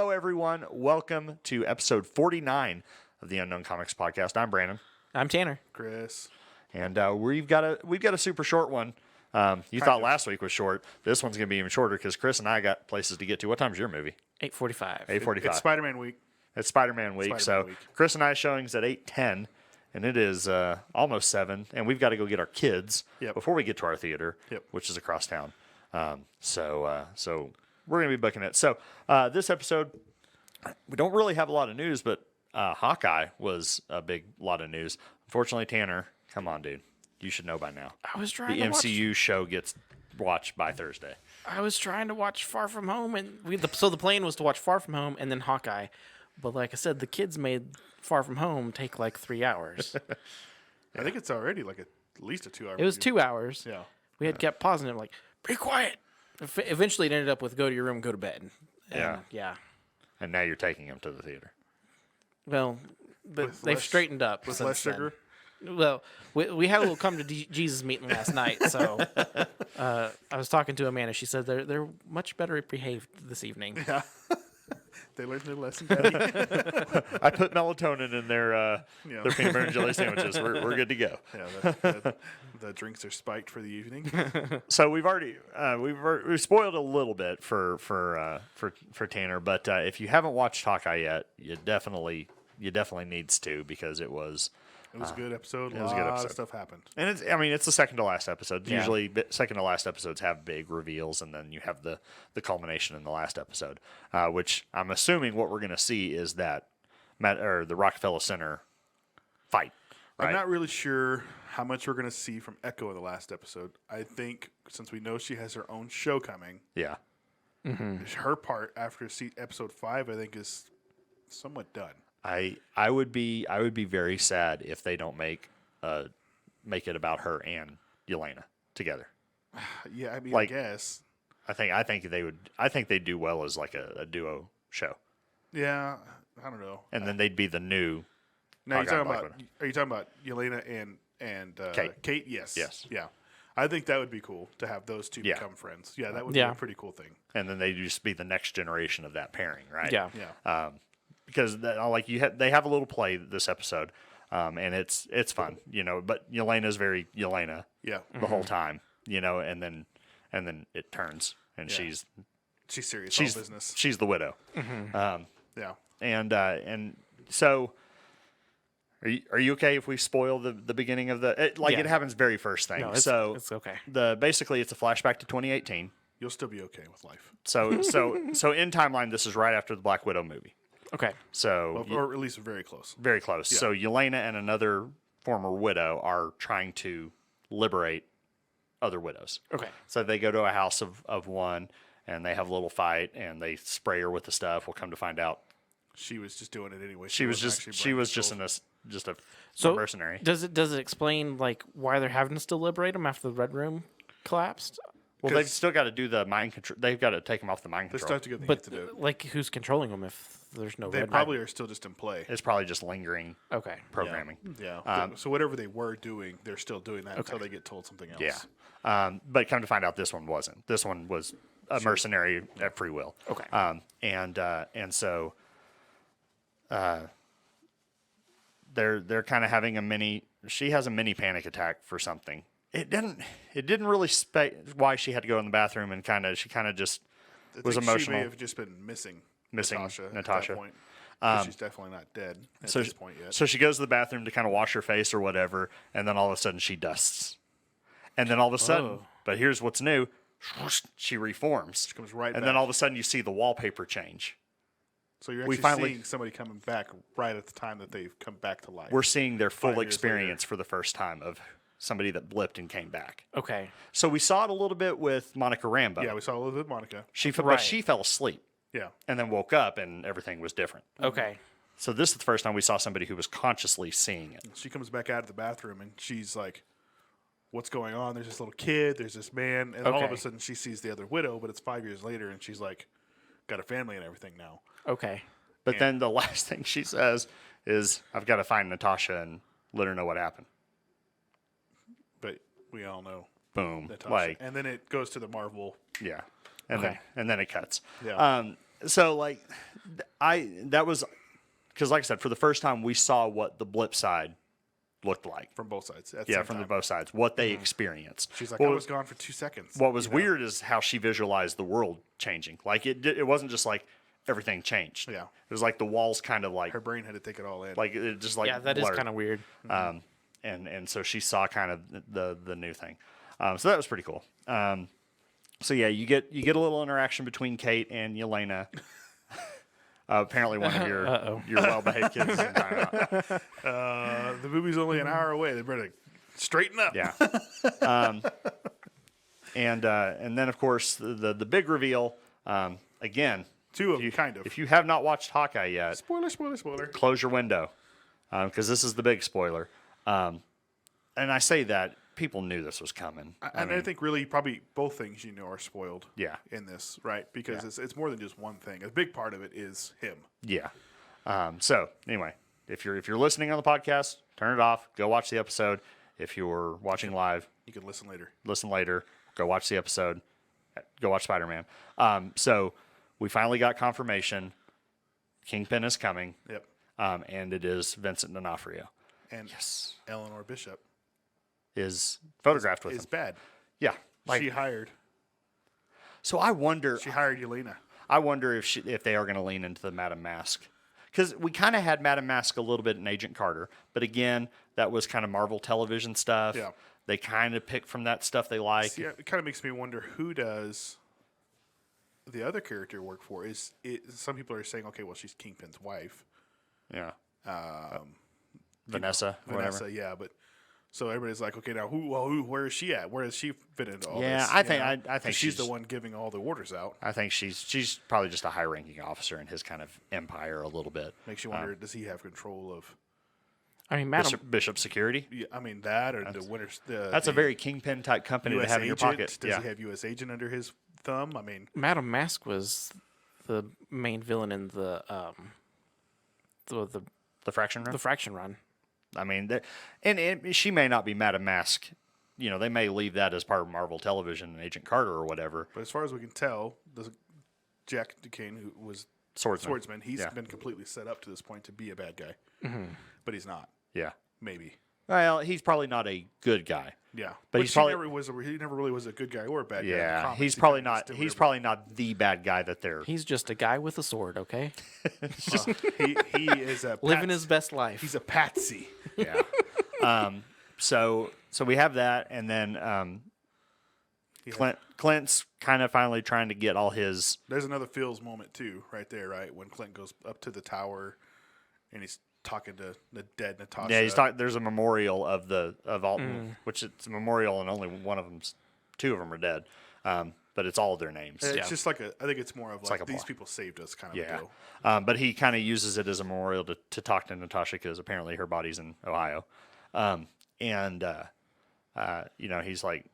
Hello, everyone. Welcome to episode 49 of the Unknown Comics Podcast. I'm Brandon. I'm Tanner. Chris. And we've got a super short one. You thought last week was short. This one's going to be even shorter because Chris and I got places to get to. What time's your movie? 8:45. 8:45. It's Spider-Man week. It's Spider-Man week. Chris and I showings at 8:10, and it is almost 7, and we've got to go get our kids before we get to our theater, which is across town. So we're going to be booking it. So this episode, we don't really have a lot of news, but Hawkeye was a big lot of news. Unfortunately, Tanner, come on, dude. You should know by now. I was trying the to MCU show gets watched by Thursday. I was trying to watch Far From Home, and so the plan was to watch Far From Home and then Hawkeye. But like I said, the kids made Far From Home take like 3 hours. I think it's already like at least a 2-hour It was movie. 2 hours. Yeah. We had kept pausing it, like, be quiet. Eventually, it ended up with go to your room, go to bed. And, yeah. And now you're taking them to the theater. Well, they've straightened up. With since less sugar? then. Well, we had a little come to Jesus meeting last night, so I was talking to Amanda. She said they're much better behaved this evening. Yeah. They learned their lesson, Daddy. I put melatonin in their peanut butter and jelly sandwiches. We're good to go. Yeah, the drinks are spiked for the evening. So we've already we've spoiled a little bit for Tanner, but if you haven't watched Hawkeye yet, you definitely needs to, because it was a good episode. It was a good episode. Of stuff happened. And it's the second to last episode. Yeah. Usually second to last episodes have big reveals, and then you have the culmination in the last episode, which I'm assuming what we're going to see is that the Rockefeller Center fight. Right? I'm not really sure how much we're going to see from Echo in the last episode. I think since we know she has her own show coming, Yeah. her part after episode 5, I think, is somewhat done. I would be very sad if they don't make it about her and Yelena together. Yeah, I mean, Like- I guess. I think they would. I think they'd do well as like a duo show, Yeah, I don't know. and then they'd be the new. Now Hawkeye and Black are you talking about Yelena and Kate? Kate, yes. Yes. Yeah. I think that would be cool to have those two Yeah. become friends. Yeah, that would be Yeah. a pretty cool thing. And then they'd just be the next generation of that pairing, right? Yeah. Yeah. Because they have a little play this episode, and it's fun, But Yelena's very Yelena Yeah. the whole time, and then it turns, and Yeah. she's She's serious all business. she's the widow. Yeah. And so, are you okay if we spoil the beginning of it Yeah. happens very first thing? No, So it's okay. basically it's a flashback to 2018. You'll still be okay with life. So in timeline, this is right after the Black Widow movie. Okay. So Or at least very close. very close. Yeah. So Yelena and another former widow are trying to liberate other widows. Okay. So they go to a house of one, and they have a little fight, and they spray her with the stuff. We'll come to find out She was just doing it anyway. she was just a mercenary. Does it explain like why they're having to still liberate them after the Red Room collapsed? Well, they've still got to do the mind control. They've got to take them off the mind They control. still have to get But to do it. like, who's controlling them if there's no They Red probably are still just in play. It's probably just lingering Room? Okay. programming. Yeah. So whatever they were doing, they're still doing that until they get told something else. Yeah. But come to find out, this one wasn't. This one was a mercenary at free will. Okay. And so they're kind of having she has a mini panic attack for something. It didn't really why she had to go in the bathroom, and she kind of just was She emotional. may have just been missing Natasha. at that point. But she's definitely not dead at this point yet. So she goes to the bathroom to kind of wash her face or whatever, and then all of a sudden she dusts. And then all of a sudden, but here's what's new, she reforms. She comes right and back. then all of a sudden you see the wallpaper change. So you're actually seeing somebody coming back right at the time that they've come back to life. We're seeing their full 5 years experience for the first time of somebody that blipped and came back. Okay. So we saw it a little bit with Monica Rambeau. Yeah, we saw a little bit of Monica. But she fell asleep Yeah. and then woke up, and everything was different. Okay. So this is the first time we saw somebody who was consciously seeing it. She comes back out of the bathroom and she's like, what's going on? There's this little kid, there's this man, and all of Okay. a sudden she sees the other widow, but it's 5 years later and she's like, got a family and everything now. Okay. But then the last thing she says is, I've got to find Natasha and let her know what happened. But we all know Boom. Natasha. And then it goes to the Marvel. Yeah. And then it cuts. Yeah. So like, that was because, like I said, for the first time we saw what the blip side looked like from both sides. from both sides, what they experienced. She's like, I was gone for 2 seconds. What was weird is how she visualized the world changing. Like it wasn't just like everything changed. Yeah, it was like the walls kind of like her brain had to take it all in. Like it just like that blurred. is kind of weird. And so she saw kind of the new thing. So that was pretty cool. So yeah, you get a little interaction between Kate and Yelena. Apparently, one of your well-behaved kids is in timeout. The movie's only an hour away. They better straighten up. Yeah. And then of course the big reveal. Again, two of them, kind of. If you have not watched Hawkeye yet, spoiler. Close your window, because this is the big spoiler. And I say that people knew this was coming. I think really probably both things are spoiled. Yeah. In this, right? Because it's more than just one thing. A big part of it is him. Yeah. So anyway, if you're listening on the podcast, turn it off. Go watch the episode. If you're watching live, you can listen later. Go watch the episode. Go watch Spider-Man. So we finally got confirmation. Kingpin is coming. Yep. And it is Vincent D'Onofrio. And Eleanor Bishop is photographed with him. Is bad. Yeah. She hired. So I wonder. She hired Yelena. I wonder if they are going to lean into the Madame Mask. Because we kind of had Madame Mask a little bit in Agent Carter. But again, that was kind of Marvel Television stuff. Yeah. They kind of pick from that stuff they like. See, it kind of makes me wonder, who does the other character work for? Some people are saying, okay, well, she's Kingpin's wife. Yeah. Vanessa, yeah, but so everybody's like, okay, now where is she at? Where does she fit into all this? Yeah, I think she's the one giving all the orders out. I think she's probably just a high-ranking officer in his kind of empire a little bit. Makes you wonder, does he have control of? I mean, Bishop Security. Yeah, I mean that, or the Winter. That's a very Kingpin type company US to have in your pocket. Does he have U.S. Agent under his thumb? I mean, Madame Mask was the main villain in the Fraction Run. The Fraction Run. I mean, and she may not be Madame Mask. They may leave that as part of Marvel Television and Agent Carter or whatever. But as far as we can tell, Jack Duquesne, who was Swordsman, he's been completely set up to this point to be a bad guy. Mm-hmm. But he's not. Yeah. Maybe. Well, he's probably not a good guy. Yeah. But he never really was a good guy or a bad guy. Yeah. He's probably not the bad guy that they're. He's just a guy with a sword, okay? He is living his best life. He's a patsy. Yeah. So we have that, and then Clint's kind of finally trying to get all his. There's another feels moment too, right there, right when Clint goes up to the tower, and he's talking to the dead Natasha. Yeah, he's talking. There's a memorial of Alton, which it's a memorial, and only two of them are dead. But it's all of their names. It's just like I think it's more of like these people saved us kind of a deal. But he kind of uses it as a memorial to talk to Natasha because apparently her body's in Ohio. He's like,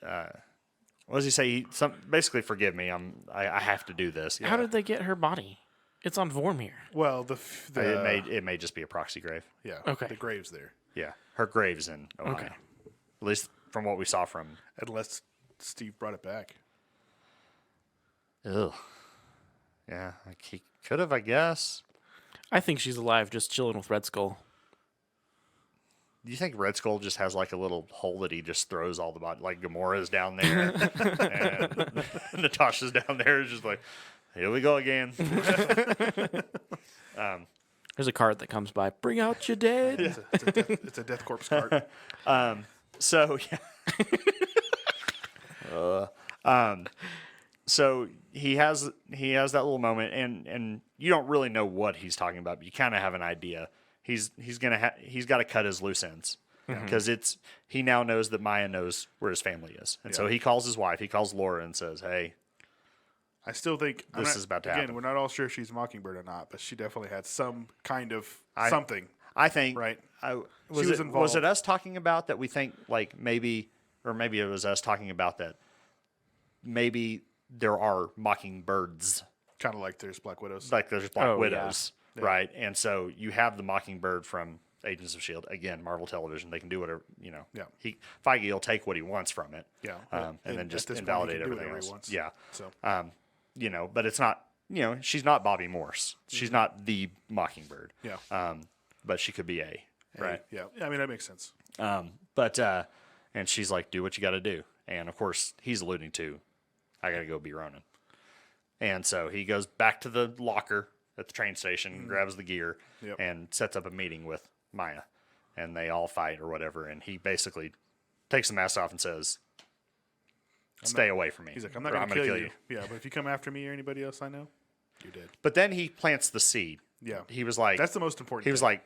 what does he say? Basically, forgive me. I have to do this. How did they get her body? It's on Vormir. Well, it may just be a proxy grave. Yeah. Okay. The grave's there. Yeah, her grave's in Ohio. Okay. At least from what we saw from. Unless Steve brought it back. Ugh. Yeah, he could have, I guess. I think she's alive, just chilling with Red Skull. Do you think Red Skull just has like a little hole that he just throws all the body? Like Gamora's down there, and Natasha's down there. It's just like, here we go again. There's a card that comes by. Bring out your dead. It's a death corpse card. So he has that little moment, and you don't really know what he's talking about, but you kind of have an idea. He's got to cut his loose ends because he now knows that Maya knows where his family is, and so he calls his wife. He calls Laura and says, "Hey, I still think this is about to happen." Again, we're not all sure if she's Mockingbird or not, but she definitely had some kind of something. I think right. Was it us talking about that? We think like maybe it was us talking about that. Maybe there are Mockingbirds, kind of like there's Black Widows. Like there's Black Widows. Yeah. Right, and so you have the Mockingbird from Agents of S.H.I.E.L.D. Again, Marvel Television. They can do whatever, Yeah. Feige will take what he wants from it. Yeah. And then just invalidate everything else. Wants. Yeah. So. But it's not she's not Bobby Morse. She's not the Mockingbird. Yeah. But she could be a, right? Yeah. I mean, that makes sense. And she's like, do what you got to do. And of course, he's alluding to, I got to go be Ronin. And so he goes back to the locker at the train station, grabs the gear, and sets up a meeting with Maya. And they all fight or whatever. And he basically takes the mask off and says, stay away from me. He's like, I'm not going to kill you. Yeah, but if you come after me or anybody else I know, you're dead. But then he plants the seed. Yeah. He was like, that's the most important He was like,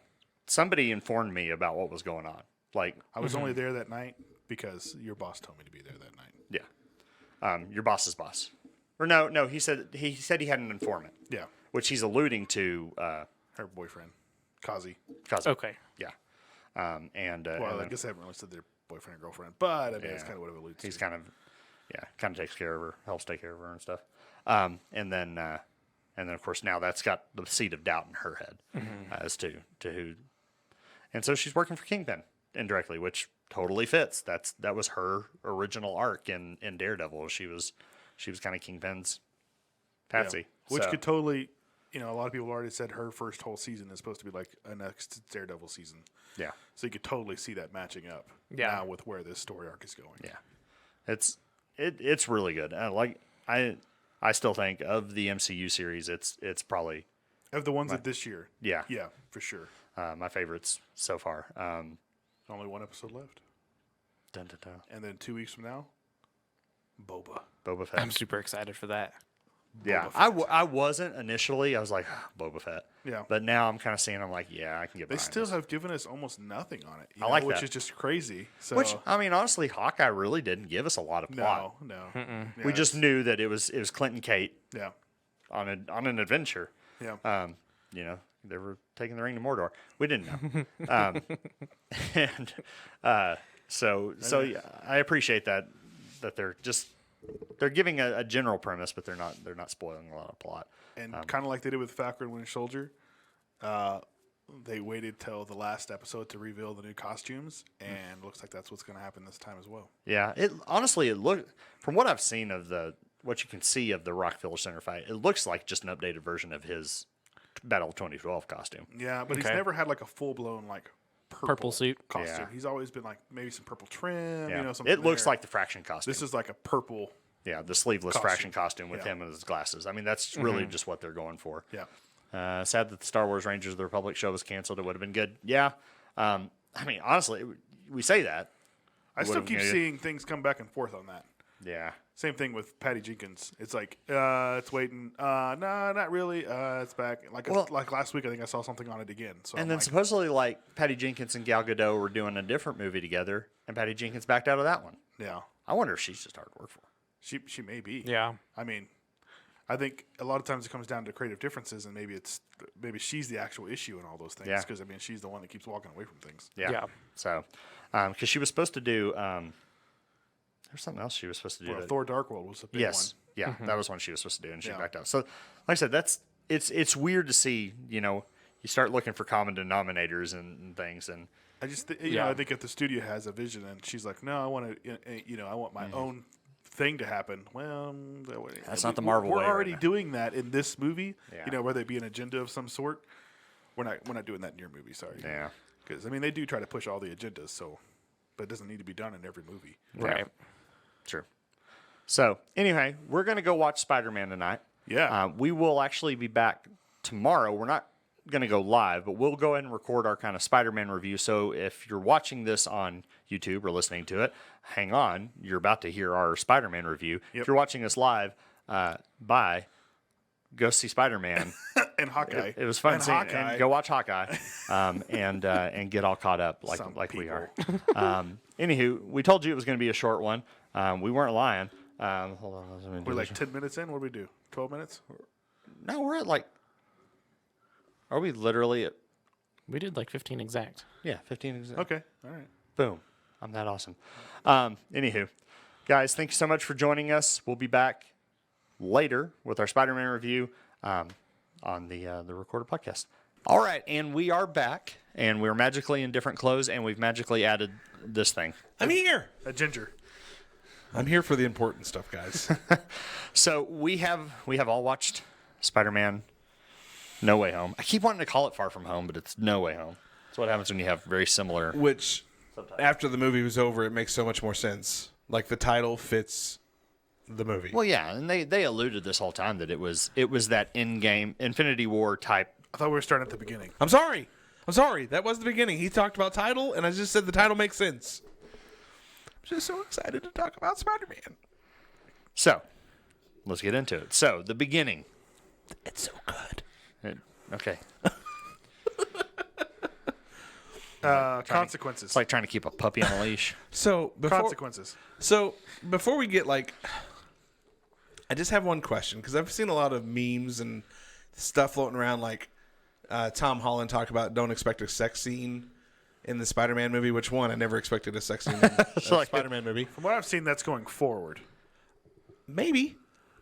somebody informed me about what was going on. Like, I was only there that night because your boss told me to be there that night. Yeah. Your boss's boss. Or no, he said he had an informant. Yeah. Which he's alluding to her boyfriend, Kazi. Okay. Yeah. I guess I haven't really said their boyfriend or girlfriend, but I mean, that's kind of what it alludes to. He's kind of takes care of her, helps take care of her and stuff. And then of course now that's got the seed of doubt in her head as to who. And so she's working for Kingpin indirectly, which totally fits. That was her original arc in Daredevil. She was kind of Kingpin's patsy, which could totally. A lot of people already said her first whole season is supposed to be like a next Daredevil season. Yeah. So you could totally see that matching up now with where this story arc is going. Yeah. It's really good. I still think of the MCU series, it's probably of the ones of this year. Yeah. Yeah, for sure. My favorites so far. Only one episode left. Dun, dun, dun. And then 2 weeks from now, Boba Fett. I'm super excited for that. Yeah, I wasn't initially. I was like, Boba Fett. Yeah. But now I'm kind of seeing, I'm like, yeah, I can get behind They still this. have given us almost nothing on it. I like which that. is just crazy. So, Which, I mean, honestly, Hawkeye really didn't give us a lot of plot. No. Yeah, we just knew that it was Clint and Kate Yeah. on an adventure. Yeah. They were taking the ring to Mordor. We didn't know. So yeah, I appreciate that they're giving a general premise, but they're not spoiling a lot of plot. And kind of like they did with Falcon and Winter Soldier, they waited till the last episode to reveal the new costumes, and looks like that's what's going to happen this time as well. Yeah, it looked, from what I've seen of what you can see of the Rockefeller Center fight, it looks like just an updated version of his Battle of 2012 costume. Yeah, but he's never had like a full blown like purple suit costume. Yeah. He's always been like maybe some purple trim. Yeah. Something. It looks like the Fraction costume. This is like a purple. Yeah, the sleeveless Fraction costume with him and his glasses. I mean, that's really just what they're going for. Yeah. Sad that the Star Wars Rangers of the Republic show was canceled. It would have been good. Yeah. I mean, honestly, we say that. I still keep seeing things come back and forth on that. Yeah. Same thing with Patty Jenkins. It's like, it's waiting. No, not really. It's back. Like last week, I think I saw something on it again. So and then supposedly, like, Patty Jenkins and Gal Gadot were doing a different movie together, and Patty Jenkins backed out of that one. Yeah. I wonder if she's just hard to work for. She may be. Yeah. I mean, I think a lot of times it comes down to creative differences, and maybe she's the actual issue in all those things. Yeah. Because I mean, she's the one that keeps walking away from things. Yeah. So, because she was supposed to do, there's something else she was supposed to do. Thor: Dark World was a big one. Yeah, that was one she was supposed to do, and she backed out. So, like I said, it's weird to see. You start looking for common denominators and things, and I just I think if the studio has a vision and she's like, no, I want to, I want my own thing to happen. Well, that's not the Marvel way. We're already doing that in this movie. Yeah. Whether it be an agenda of some sort. We're not doing that in your movie. Sorry. Yeah. Because I mean, they do try to push all the agendas, so, but it doesn't need to be done in every movie. Right. Yeah. True. So anyway, we're gonna go watch Spider-Man tonight. Yeah. We will actually be back tomorrow. We're not going to go live, but we'll go ahead and record our kind of Spider-Man review. So if you're watching this on YouTube or listening to it, hang on. You're about to hear our Spider-Man review. Yep. If you're watching us live, go see Spider-Man. And Hawkeye. It was fun and seeing Hawkeye. and go watch Hawkeye and get all caught up like we are. Anywho, we told you it was going to be a short one. We weren't lying. Hold on. We're like 10 minutes in. What do we do? 12 minutes? No, we're at are we literally at? We did like 15 exact. Yeah, 15 exact. Okay. All right. Boom. I'm that awesome. Anywho, guys, thank you so much for joining us. We'll be back later with our Spider-Man review on the Recorded Podcast. All right, and we are back, and we're magically in different clothes, and we've magically added this thing. I'm here. A ginger. I'm here for the important stuff, guys. So we have all watched Spider-Man No Way Home. I keep wanting to call it Far From Home, but it's No Way Home. That's what happens when you have very similar. Which, after the movie was over, it makes so much more sense. Like, the title fits the movie. Well, yeah, and they alluded this whole time that it was that in-game Infinity War type. I thought we were starting at the beginning. I'm sorry. That was the beginning. He talked about title, and I just said the title makes sense. I'm just so excited to talk about Spider-Man. So, let's get into it. So, the beginning. It's so good. Okay. Consequences. It's like trying to keep a puppy on a leash. So Consequences. So before we get I just have one question because I've seen a lot of memes and stuff floating around. Like Tom Holland talked about, don't expect a sex scene in the Spider-Man movie. Which one? I never expected a sex scene in a Spider-Man movie. From what I've seen, that's going forward. Maybe,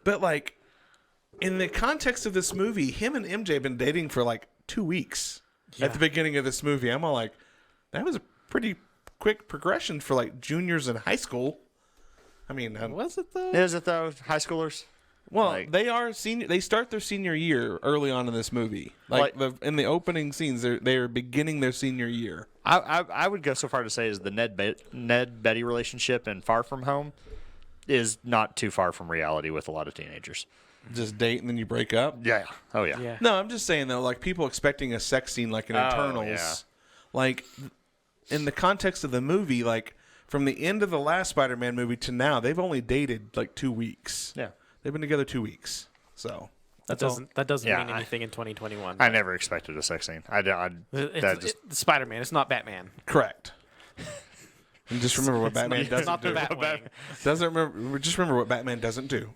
but in the context of this movie, him and MJ have been dating for 2 weeks. Yeah. At the beginning of this movie, I'm all like, that was a pretty quick progression for juniors in high school. I mean, Was it though? Is it though? High schoolers? Well, they are senior. They start their senior year early on in this movie. In the opening scenes, they are beginning their senior year. I would go so far to say is the Ned Betty relationship in Far From Home is not too far from reality with a lot of teenagers. Just date and then you break up? Yeah. Oh, yeah. No, I'm just saying, though, people expecting a sex scene like in Eternals. Yeah. In the context of the movie, from the end of the last Spider-Man movie to now, they've only dated 2 weeks. Yeah. They've been together 2 weeks. So That doesn't Yeah, mean anything in 2021. I never expected a sex scene. It's Spider-Man. It's not Batman. correct. And just remember what Batman It's doesn't not the do. Batwing. Just remember what Batman doesn't do.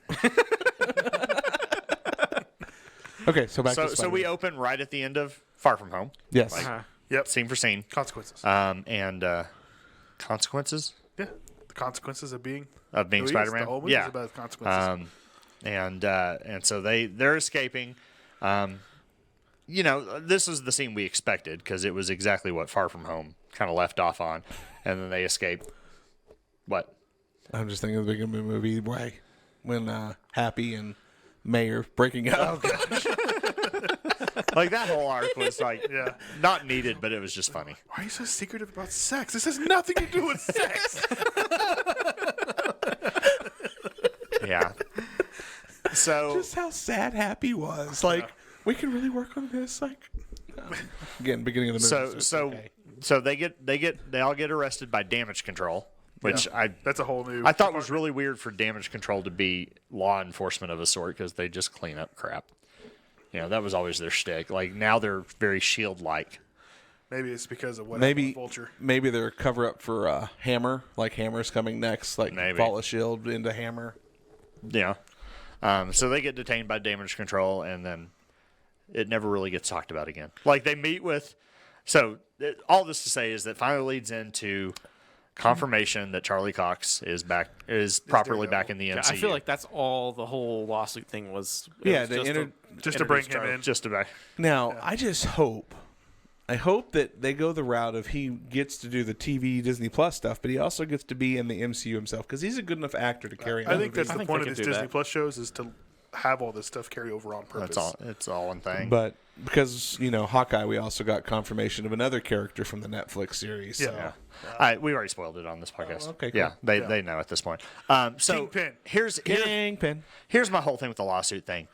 Okay, so back to Spider-Man. So we open right at the end of Far From Home. Yes. Yep. Scene for scene. Consequences. And consequences Yeah. The consequences of being Spider-Man. The whole movie is about consequences. And so they're escaping. This is the scene we expected because it was exactly what Far From Home kind of left off on, and then they escape. What? I'm just thinking of the beginning of the movie when Happy and May are breaking up. Oh gosh. That whole arc was not needed, but it was just funny. Why are you so secretive about sex? This has nothing to do with sex. Yeah. So Just how sad Happy was. We can really work on this. Again, beginning of the movie. So they all get arrested by damage control, which That's a whole new. I thought was really weird for damage control to be law enforcement of a sort because they just clean up crap. That was always their shtick. Now they're very Shield-like. Maybe it's because of what Vulture. Maybe they're a cover up for Hammer. Hammer's coming next. Maybe. Fall of Shield into Hammer. Yeah. So they get detained by damage control, and then it never really gets talked about again. They meet with. So all this to say is that finally leads into confirmation that Charlie Cox is properly back in the MCU. I feel like that's all the whole lawsuit thing was. Just to bring him in. Just to back. Now, I just hope. I hope that they go the route of he gets to do the TV Disney Plus stuff, but he also gets to be in the MCU himself because he's a good enough actor to carry on. I think that's the point of they these could do Disney that. Plus shows is to have all this stuff carry over on purpose. It's all one thing. But because, Hawkeye, we also got confirmation of another character from the Netflix series. Yeah. So. We already spoiled it on this podcast. Okay, cool. Yeah, they know at this point. So Kingpin. Here's my whole thing with the lawsuit thing.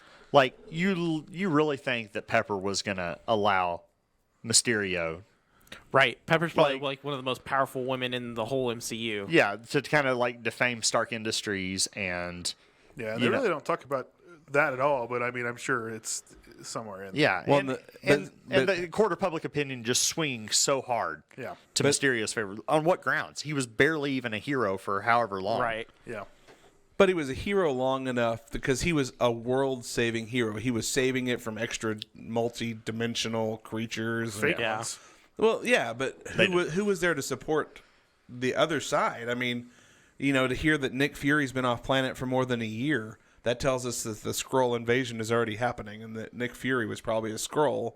You really think that Pepper was gonna allow Mysterio? Right. Pepper's probably one of the most powerful women in the whole MCU. Yeah, to kind of defame Stark Industries and. Yeah, they really don't talk about that at all. But I mean, I'm sure it's somewhere in there. Yeah, Well, and the court of public opinion just swinging so hard. Yeah. To Mysterio's favor. On what grounds? He was barely even a hero for however long. Right. Yeah. But he was a hero long enough because he was a world-saving hero. He was saving it from extra multi-dimensional creatures. Fake Yeah. ones. Well, yeah, but who was there to support the other side? I mean, to hear that Nick Fury's been off planet for more than a year, that tells us that the Skrull invasion is already happening and that Nick Fury was probably a Skrull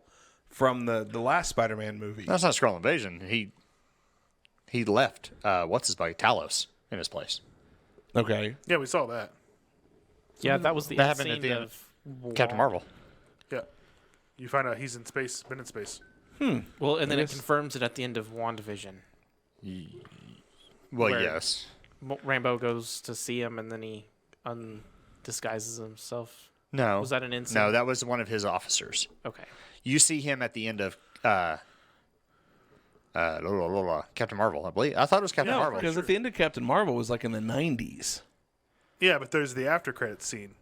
from the last Spider-Man movie. That's not Skrull invasion. He left Talos in his place. Okay. Yeah, we saw that. Yeah, that was the That end happened scene at the end of Captain Marvel. You find out he's in space, been in space. Well, and then it confirms it at the end of WandaVision. Well, Where- yes. Rambo goes to see him, and then he disguises himself. No. Was that an No, incident? that was one of his officers. Okay. You see him at the end of Captain Marvel, I believe. I thought it was Captain Marvel. because at the end of Captain Marvel was like in the 90s. Yeah, but there's the after credits scene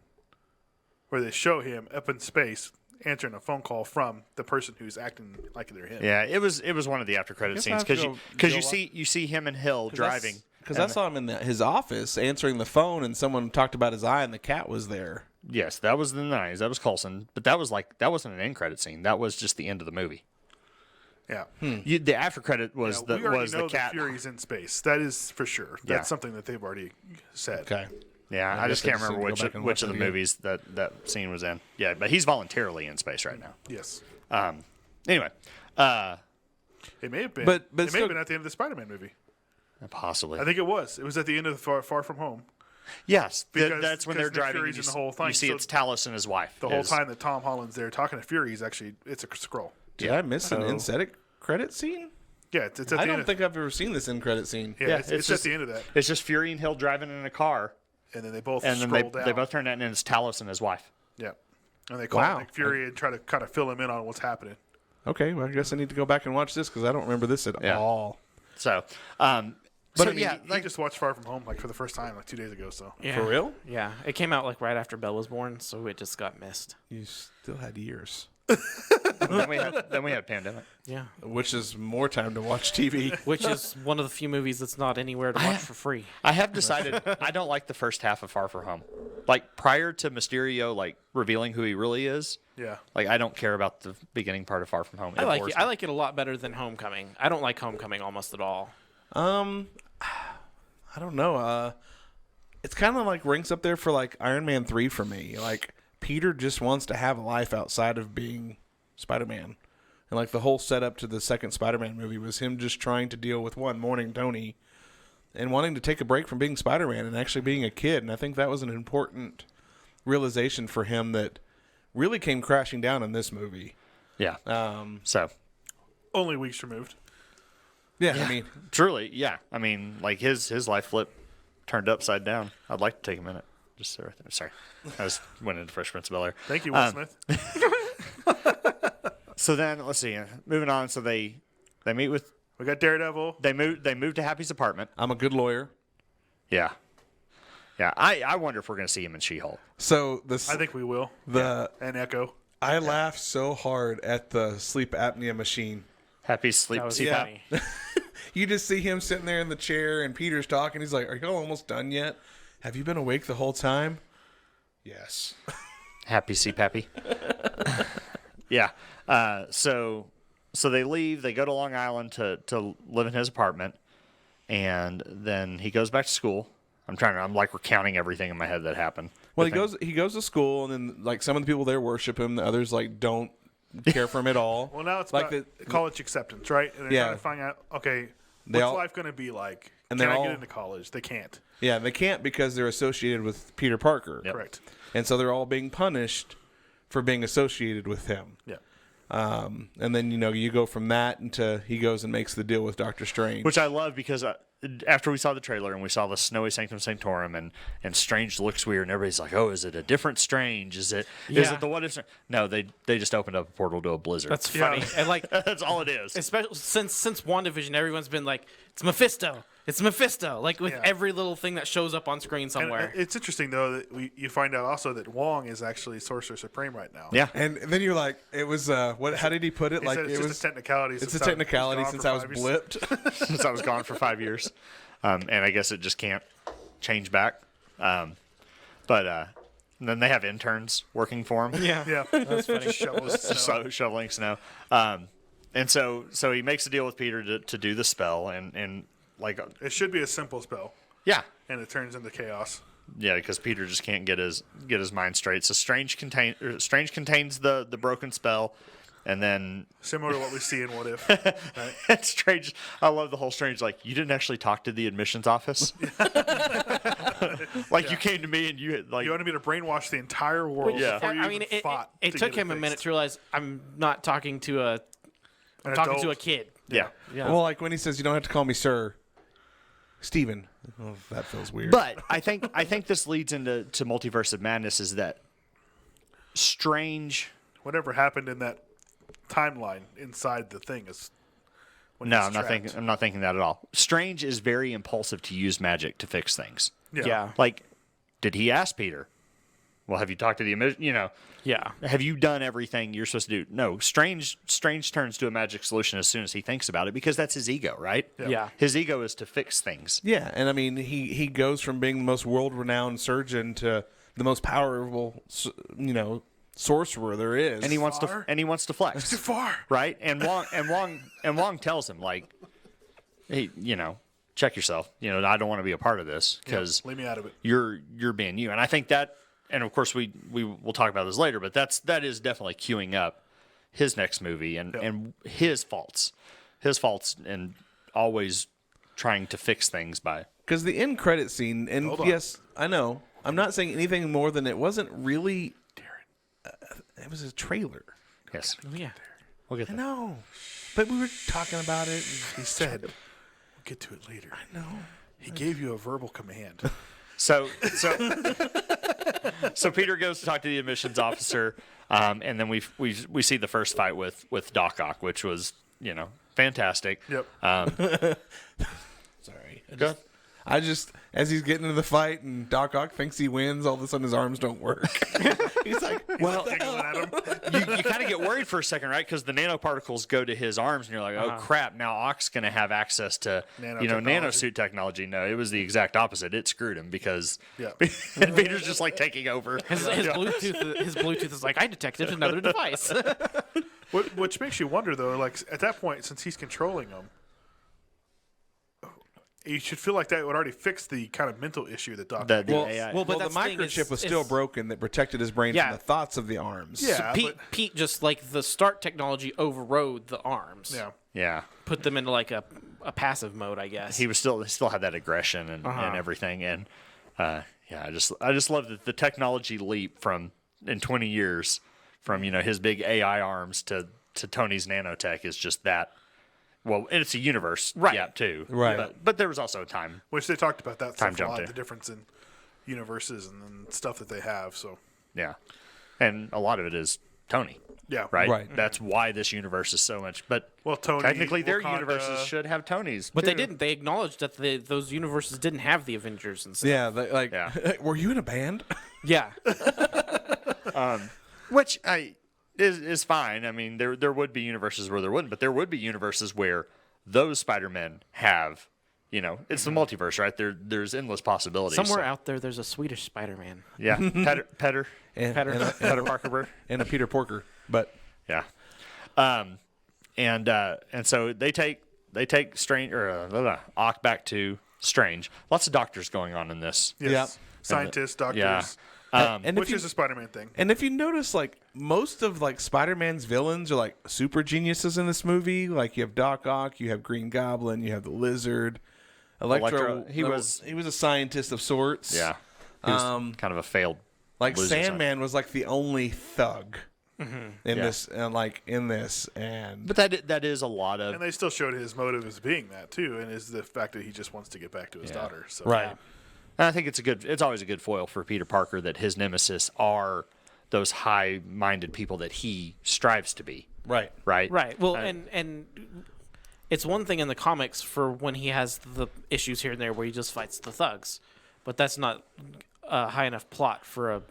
where they show him up in space answering a phone call from the person who's acting like they're him. Yeah, it was one of the after credit guess I scenes have to because go you see him and Hill driving. Because I saw him in his office answering the phone, and someone talked about his eye, and the cat was there. Yes, that was in the 90s. That was Coulson, but that wasn't an end credit scene. That was just the end of the movie. Yeah. The after credit was we already was know the cat. Fury's in space. That is for sure. That's Yeah. something that they've already said. Okay. Yeah, I just guess I can't just remember need to go back and which watch of it the again. movies that scene was in. Yeah, but he's voluntarily in space right now. Yes. Anyway, It may have been. But it may still- have been at the end of the Spider-Man movie. possibly. I think it was. It was at the end of Far From Home. Yes, Because- that's when they're because Nick driving. Fury's And in the whole thing, you see so it's Talos and his wife. The whole time that Tom Holland's there talking to Fury, it's a scroll. Did I miss an end credit scene? Yeah, it's at the I end. don't think I've ever seen this end credit scene. Yeah, it's it's just- at the end of that, It's just Fury and Hill driving in a car, and then they both and then scroll down. they both turn that, and it's Talos and his wife. Yeah, and they call Wow. Nick Fury and try to kind of fill him in on what's happening. Okay, well, I guess I need to go back and watch this because I don't remember this at Yeah. all. So, But so I mean, yeah, he just watched Far From Home for the first time 2 days ago. So Yeah. For real? Yeah. It came out right after Belle was born, so it just got missed. You still had years, then we had pandemic. Yeah. which is more time to watch TV. Which is one of the few movies that's not anywhere to watch for free. I have decided I don't like the first half of Far From Home. Like prior to Mysterio revealing who he really is. yeah, I don't care about the beginning part of Far From Home. I like bores it. me. I like it a lot better than Homecoming. I don't like Homecoming almost at all. I don't know. It's kind of ranks up there for Iron Man 3 for me. Peter just wants to have a life outside of being Spider-Man. And the whole setup to the second Spider-Man movie was him just trying to deal with mourning Tony and wanting to take a break from being Spider-Man and actually being a kid. And I think that was an important realization for him that really came crashing down in this movie. Yeah. So only weeks removed. Yeah, I mean, truly, yeah. I mean, his life flip turned upside down. I'd like to take a minute. Just sit right there. Sorry, I just went into Fresh Prince of Bel-Air. Thank you, Will Smith. So then let's see. Moving on. So they meet with. We got Daredevil. They move to Happy's apartment. I'm a good lawyer. Yeah. Yeah. I wonder if we're going to see him in She-Hulk. So this, I think we will. And Echo. I laughed so hard at the sleep apnea machine. Happy's sleep. That was CPAP. funny. You just see him sitting there in the chair, and Peter's talking. He's like, "Are y'all almost done yet? Have you been awake the whole time?" Yes. Happy CPAPy. Yeah. So they leave. They go to Long Island to live in his apartment, and then he goes back to school. I'm recounting everything in my head that happened. Well, he goes to school, and then some of the people there worship him. The others don't care for him at all. Well, now it's like about college acceptance, right? And they're Yeah. trying to find out, okay, They what's all- life going to be like? And Can they're I all- get into college? They can't. Yeah, they can't because they're associated with Peter Parker. Yep. Correct. And so they're all being punished for being associated with him. Yeah. And then you go from that into he goes and makes the deal with Doctor Strange. Which I love because after we saw the trailer and we saw the snowy Sanctum Sanctorum and Strange looks weird and everybody's like, oh, is it a different Strange? Is it the what if? No, they just opened up a portal to a blizzard. That's funny. And That's all it is. especially since WandaVision, everyone's been like, it's Mephisto. It's Mephisto. With every little thing that shows up on screen And somewhere. it's interesting, though, that you find out also that Wong is actually Sorcerer Supreme right now. Yeah. And then you're like, it was what? How did he put it? He said it's it just was a technicality. It's a since I was technicality gone since for I was 5 years. blipped. Since I was gone for 5 years. And I guess it just can't change back. But then they have interns working for him. Yeah. That's funny. Shoveling snow. And so he makes a deal with Peter to do the spell and It should be a simple spell, yeah. and it turns into chaos. Yeah, because Peter just can't get his mind straight. So Strange contains the broken spell, and then Similar to what we see in What If. Right? it's Strange. I love the whole Strange. You didn't actually talk to the admissions office. Like you came to me and you You wanted me to brainwash the entire world. Yeah. Before you I mean, even fought it to took get him a minute fixed. to realize I'm not talking to a An talking to a adult. kid. Yeah. Yeah. Well, like when he says, "You don't have to call me sir, Steven." Oh, that feels weird. But I think this leads into Multiverse of Madness is that Strange. Whatever happened in that timeline inside the thing is. When No, he's I'm not trapped. thinking. I'm not thinking that at all. Strange is very impulsive to use magic to fix things. yeah. Like, did he ask Peter? Well, have you talked to the Yeah. have you done everything you're supposed to do? No. Strange turns to a magic solution as soon as he thinks about it because that's his ego, right? Yeah. His ego is to fix things. yeah, and I mean, he goes from being the most world-renowned surgeon to the most powerful, sorcerer there is. And he wants Far? to flex. Too far. Right? And Wong tells him like, hey, check yourself. I don't want to be a part of this because Leave me out of it. you're being you. And I think that, and of course we will talk about this later, but that is definitely queuing up his next movie and his faults and always trying to fix things by. Because the end credit scene, and Hold on. yes, I know, I'm not saying anything more than it wasn't really. It was a trailer. Yes. Yeah. We'll get I that. know, but we were talking about it. He said, "We'll get to it later." I know. He gave you a verbal command. So Peter goes to talk to the admissions officer, and then we see the first fight with Doc Ock, which was fantastic. Yep. Sorry. Go I just, as he's getting into the fight and Doc Ock thinks he wins, all of a sudden his arms don't work. He's like, Well, Giggling at him. you kind of get worried for a second, right? Because the nanoparticles go to his arms, and you're like, oh crap! Now Ock's going to have access to Nanotechnology. nanosuit technology. No, it was the exact opposite. It screwed him because Yeah. and Peter's just like taking over. His Bluetooth is like, I detected another device. Which makes you wonder, though, like, at that point, since he's controlling them, you should feel like that would already fix the kind of mental issue that Doc The had. AI. well, but well, the that's the thing microchip is- was still is- broken that protected his brain Yeah. from the thoughts of the arms. Yeah. Pete just like the start technology overrode the arms. Yeah. Yeah, Put them into like a passive mode, I guess. he still had that aggression and everything, and I just love the technology leap from in 20 years from his big AI arms to Tony's nanotech is just that. Well, and it's a universe gap too, Right. But there was also a time. Which they talked about that Time stuff a jump lot, too. the difference in universes and then stuff that they have. So, Yeah, and a lot of it is Tony, yeah. right? Right. That's why this universe is so much. But Well, Tony, technically, their Wakanda- universes should have Tonys. but they too. didn't. They acknowledged that those universes didn't have the Avengers and stuff. Yeah, Yeah. were you in a band? Yeah. Which is fine. I mean, there would be universes where there wouldn't, but there would be universes where those Spider-Men have, it's the multiverse, right? There's endless possibilities. Somewhere out there, there's a Swedish Spider-Man. Yeah, Petter And, Petter. and, a, Petter Parker Bird. and a Peter Porker. But Yeah. And so they take Strange or Ock back to Strange. Lots of doctors going on in this. Yes. Yeah. Scientists, doctors. Yeah. and Which if you, is a Spider-Man thing. and if you notice, like most of like Spider-Man's villains are like super geniuses in this movie. Like you have Doc Ock, you have Green Goblin, you have the Lizard, Electro. He was a scientist of sorts. Yeah. He was kind of a failed. Like loser Sandman was like the only thug in Yeah. this, and But that is a lot of And they still showed his motive as being that, too, and is the fact that he just wants to get back to his daughter. So. right. And I think it's always a good foil for Peter Parker that his nemesis are those high-minded people that he strives to be. Right. Right. Right. Well, and it's one thing in the comics for when he has the issues here and there where he just fights the thugs, but that's not a high enough plot for a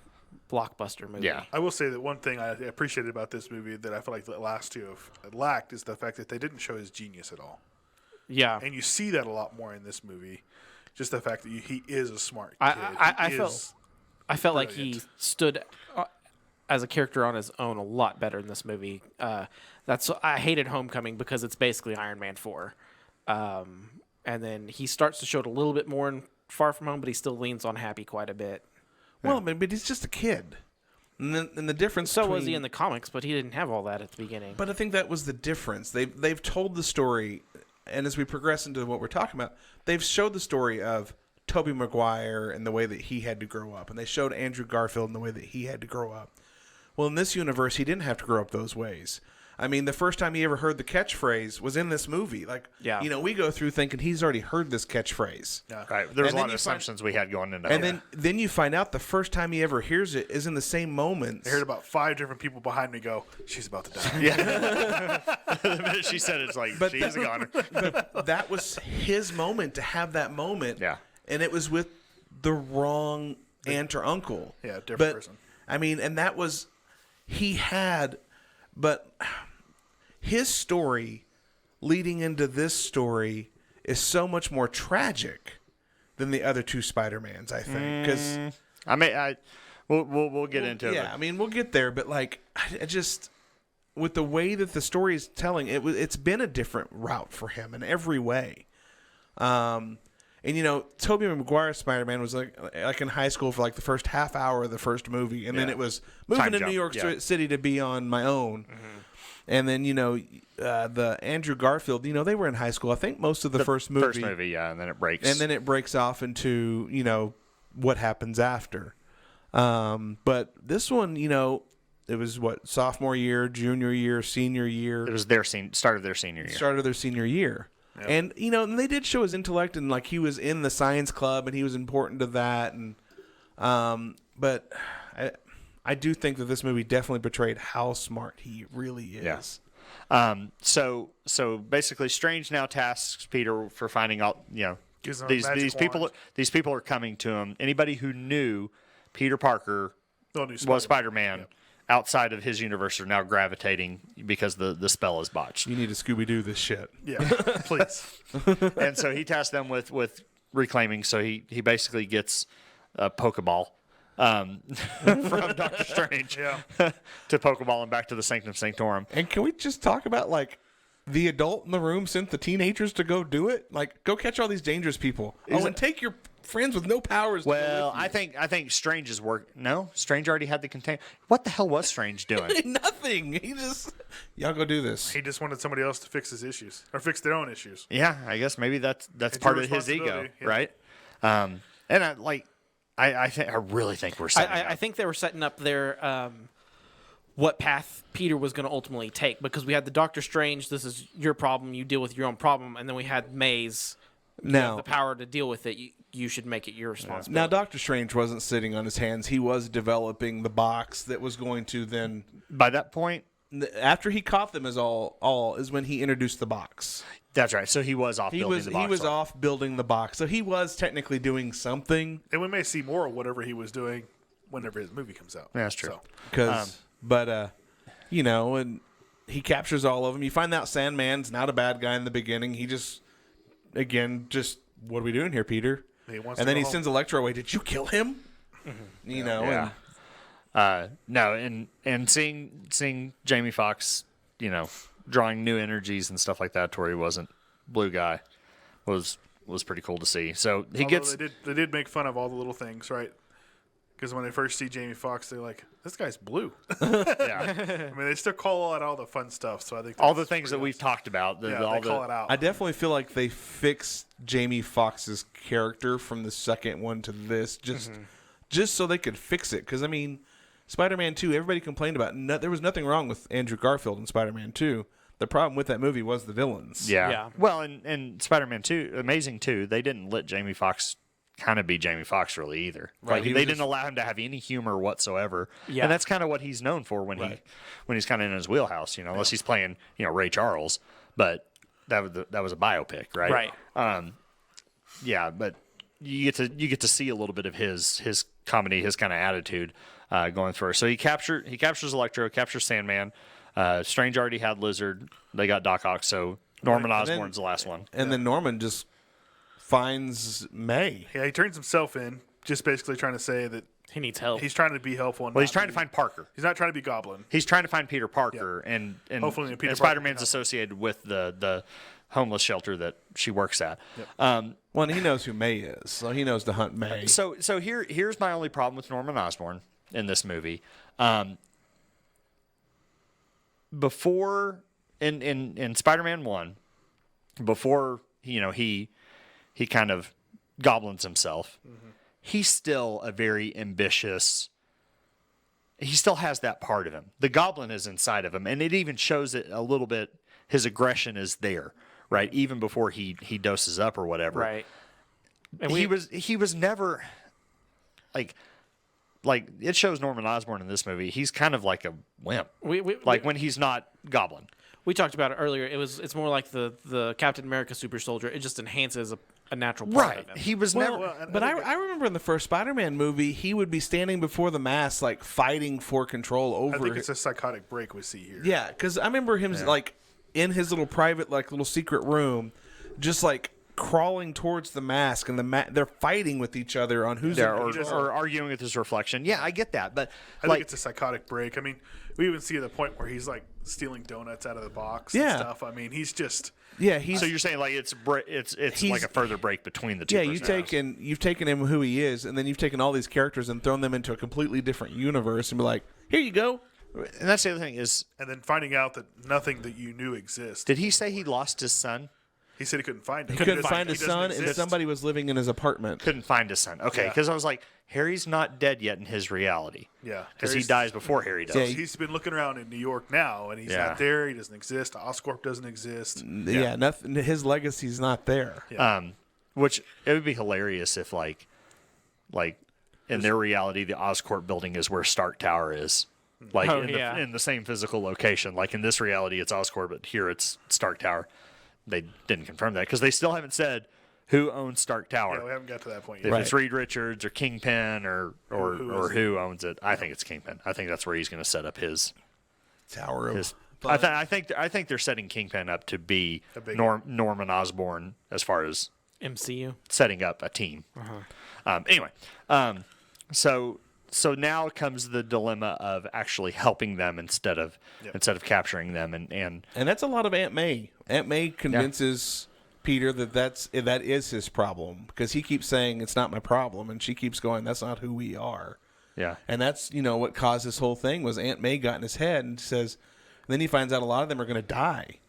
blockbuster movie. Yeah. I will say that one thing I appreciated about this movie that I feel like the last two have lacked is the fact that they didn't show his genius at all. Yeah. And you see that a lot more in this movie. Just the fact that he is a smart kid. I felt like he brilliant. stood as a character on his own a lot better in this movie. I hated Homecoming because it's basically Iron Man 4. And then he starts to show it a little bit more in Far From Home, but he still leans on Happy quite a bit. Well, but he's just a kid. And the difference. So was he between- in the comics, but he didn't have all that at the beginning. But I think that was the difference. They've told the story, and as we progress into what we're talking about, they've showed the story of Tobey Maguire and the way that he had to grow up, and they showed Andrew Garfield and the way that he had to grow up. Well, in this universe, he didn't have to grow up those ways. I mean, the first time he ever heard the catchphrase was in this movie. Like, we go through thinking he's already heard this catchphrase. Yeah. Right. There was a lot of assumptions we had going into it. And then you find out the first time he ever hears it is in the same moment. I heard about 5 different people behind me go, she's about to die. Yeah. The minute she said it, it's like, she's a goner. But that was his moment to have that moment. Yeah. And it was with the wrong aunt or uncle. Yeah, different person. I mean, and that was, but his story leading into this story is so much more tragic than the other 2 Spider-Mans, I think. Because we'll get into it. Yeah, I mean, we'll get there, but like, I just, with the way that the story is telling, it's been a different route for him in every way. And Tobey Maguire's Spider-Man was like in high school for like the first half hour of the first movie, and then it was moving to New York City to be on my own. Mm-hmm. And then, the Andrew Garfield, they were in high school. I think most of the first movie. First movie, yeah, and then it breaks. And then it breaks off into, what happens after. But this one, it was sophomore year, junior year, senior year. It was their start of their senior year. Start of their senior year. Yep. And, and they did show his intellect, and like he was in the science club and he was important to that. And, but I do think that this movie definitely portrayed how smart he really is. Yeah. So basically, Strange now tasks Peter for finding out. These people are coming to him. Anybody who knew Peter Parker was Spider-Man outside of his universe are now gravitating because the spell is botched. You need to Scooby-Doo this shit. Yeah, please. And so he tasked them with reclaiming. So he basically gets a Pokeball. From Doctor Strange to Pokeball and back to the Sanctum Sanctorum. And can we just talk about like the adult in the room sent the teenagers to go do it? Like, go catch all these dangerous people. And take your friends with no powers. Well, I think Strange's work. No, Strange already had the container. What the hell was Strange doing? Nothing. He just y'all go do this. He just wanted somebody else to fix his issues or fix their own issues. Yeah, I guess maybe that's part of his ego, right? And I really think we're setting up. I think they were setting up their what path Peter was going to ultimately take, because we had the Doctor Strange, this is your problem, you deal with your own problem, and then we had Maze, you have the power to deal with it, you should make it your responsibility. Now, Doctor Strange wasn't sitting on his hands. He was developing the box that was going to then... By that point... After he caught them is when he introduced the box. That's right. So he was off building the box. He was off building the box. So he was technically doing something. And we may see more of whatever he was doing whenever his movie comes out. Yeah, that's true. And he captures all of them. You find out Sandman's not a bad guy in the beginning. He just, what are we doing here, Peter? And then he sends Electro away. Did you kill him? Mm-hmm. And seeing Jamie Foxx, drawing new energies and stuff like that to where he wasn't blue guy was pretty cool to see. So they did make fun of all the little things, right? Because when they first see Jamie Foxx, they're like, "This guy's blue." Yeah, I mean, they still call out all the fun stuff. So I think all the things that we've talked about. They call it out. I definitely feel like they fixed Jamie Foxx's character from the second one to this, just so they could fix it. Because I mean, Spider-Man 2, everybody complained about. There was nothing wrong with Andrew Garfield in Spider-Man 2. The problem with that movie was the villains. Yeah. Well, and Spider-Man 2, Amazing 2, they didn't let Jamie Foxx kind of be Jamie Foxx really either. Right. Like, they didn't allow him to have any humor whatsoever. Yeah. And that's kind of what he's known for when he's kind of in his wheelhouse, unless he's playing, Ray Charles. But that was a biopic, right? Right. But you get to see a little bit of his comedy, his kind of attitude going through. So he captures Electro, captures Sandman. Strange already had Lizard. They got Doc Ock. So Norman Osborn's the last one. And then Norman just finds May. Yeah, he turns himself in, just basically trying to say that he needs help. He's trying to be helpful. He's trying to find Parker. He's not trying to be Goblin. He's trying to find Peter Parker, and hopefully Peter Spider-Man's associated with the homeless shelter that she works at. Yep. Well, he knows who May is, so he knows to hunt May. So here's my only problem with Norman Osborn in this movie. Before in Spider-Man 1, before he kind of goblins himself, he's still a very ambitious. He still has that part of him. The goblin is inside of him, and it even shows it a little bit. His aggression is there, right? Even before he doses up or whatever. Right. And he was never like it shows Norman Osborn in this movie. He's kind of like a wimp. When he's not goblin. We talked about it earlier. It's more like the Captain America super soldier. It just enhances a natural part of him. He was never. But I remember in the first Spider-Man movie, he would be standing before the mask, like fighting for control over. I think it's a psychotic break we see here. Yeah, because I remember him like in his little private, like little secret room, just like crawling towards the mask, and they're fighting with each other on who's or arguing with his reflection. Yeah, I get that, but I think it's a psychotic break. I mean, we even see the point where he's like stealing donuts out of the box and stuff. I mean, he's just so you're saying like it's like a further break between the two. Yeah, you've taken him who he is, and then you've taken all these characters and thrown them into a completely different universe, and be like, here you go. And that's the other thing is, and then finding out that nothing that you knew exists. Did he say he lost his son? He said he couldn't find him. He couldn't find his son, and somebody was living in his apartment. Couldn't find his son. Okay, because I was like, Harry's not dead yet in his reality. Yeah. Because he dies before Harry does. Yeah, he's been looking around in New York now, and he's not there. He doesn't exist. Oscorp doesn't exist. Yeah, nothing. His legacy's not there. Yeah. Which it would be hilarious if, like in their reality, the Oscorp building is where Stark Tower is. Like in the same physical location. Like in this reality, it's Oscorp, but here it's Stark Tower. They didn't confirm that because they still haven't said who owns Stark Tower. Yeah, we haven't got to that point yet. If it's Reed Richards or Kingpin or who owns it, I think it's Kingpin. I think that's where he's going to set up his tower. I think they're setting Kingpin up to be Norman Osborn as far as MCU setting up a team. Anyway, so now comes the dilemma of actually helping them instead of capturing them, and that's a lot of Aunt May. Aunt May convinces Peter that is his problem because he keeps saying it's not my problem, and she keeps going that's not who we are. Yeah, and that's what caused this whole thing was Aunt May got in his head and says. And then he finds out a lot of them are going to die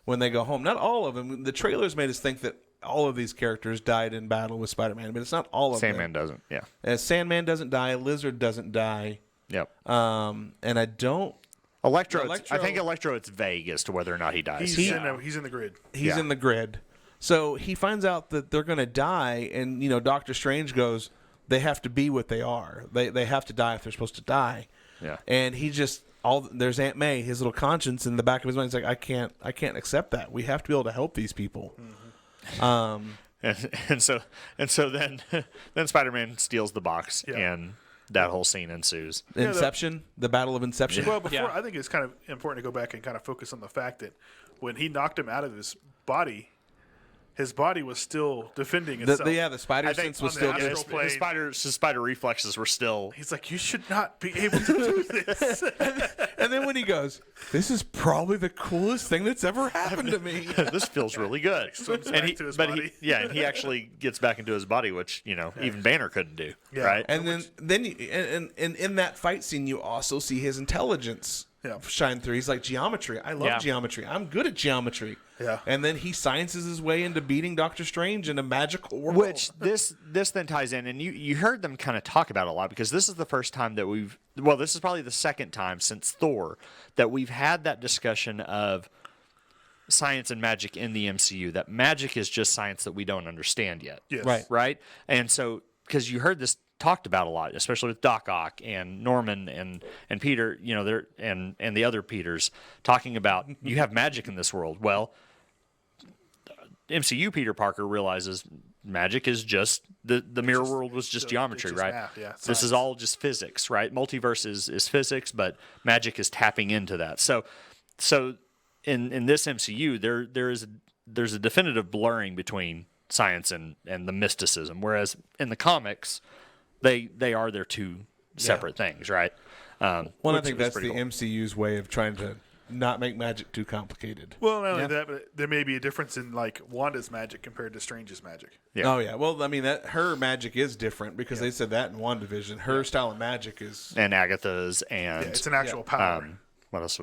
when they go home. Not all of them. The trailers made us think that all of these characters died in battle with Spider-Man, but it's not all of them. Sandman doesn't. Yeah. Sandman doesn't die. Lizard doesn't die. Yep. And I don't. Electro. I think Electro. It's vague as to whether or not he dies. He's in the grid. He's in the grid. So he finds out that they're going to die, and Doctor Strange goes, "They have to be what they are. They have to die if they're supposed to die." Yeah. And he just. There's Aunt May, his little conscience in the back of his mind. He's like, I can't accept that. We have to be able to help these people. Mm-hmm. And so then Spider-Man steals the box, and that whole scene ensues. Inception, the Battle of Inception. Well, I think it's kind of important to go back and kind of focus on the fact that when he knocked him out of his body was still defending itself. The spider sense was still good. His spider reflexes were still. He's like, you should not be able to do this. And then when he goes, this is probably the coolest thing that's ever happened to me. This feels really good. And he actually gets back into his body, which even Banner couldn't do. Yeah. Right. And then in that fight scene, you also see his intelligence shine through. He's like, geometry. I love geometry. I'm good at geometry. Yeah. And then he sciences his way into beating Doctor Strange in a magical world. Which this then ties in, and you heard them kind of talk about it a lot because this is the first time that this is probably the second time since Thor that we've had that discussion of science and magic in the MCU, that magic is just science that we don't understand yet. Yes. Right? And so, because you heard this talked about a lot, especially with Doc Ock and Norman and Peter, and the other Peters talking about you have magic in this world. Well, MCU Peter Parker realizes magic is just the mirror world was just geometry, right? Math, this is all just physics, right? Multiverse is physics, but magic is tapping into that. So in this MCU, there's a definitive blurring between science and the mysticism, whereas in the comics, they are their two separate things, right? I think that's the MCU's way of trying to not make magic too complicated. Well, not only that, but there may be a difference in like Wanda's magic compared to Strange's magic. Yeah. Oh yeah. Well, I mean her magic is different because they said that in WandaVision. Her style of magic is and Agatha's and it's an actual power. What else?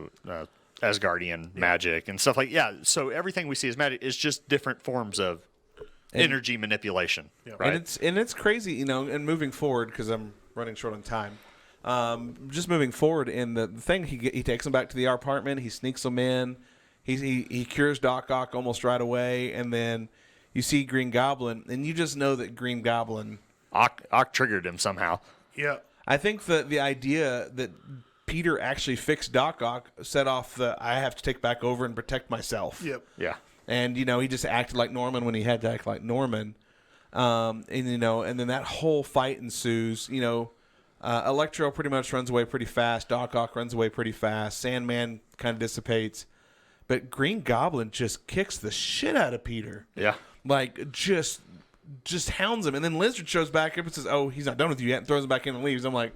Asgardian magic and stuff like So everything we see as magic is just different forms of energy manipulation. Right? And it's crazy, and moving forward, because I'm running short on time. Just moving forward in the thing, he takes them back to the apartment. He sneaks them in. He cures Doc Ock almost right away, and then you see Green Goblin, and you just know that Green Goblin Ock triggered him somehow. Yeah. I think the idea that Peter actually fixed Doc Ock set off I have to take back over and protect myself. Yep. Yeah. And he just acted like Norman when he had to act like Norman. And then that whole fight ensues. Electro pretty much runs away pretty fast. Doc Ock runs away pretty fast. Sandman kind of dissipates. But Green Goblin just kicks the shit out of Peter. Yeah. Like, just hounds him. And then Lizard shows back up and says, oh, he's not done with you yet, and throws him back in and leaves. I'm like,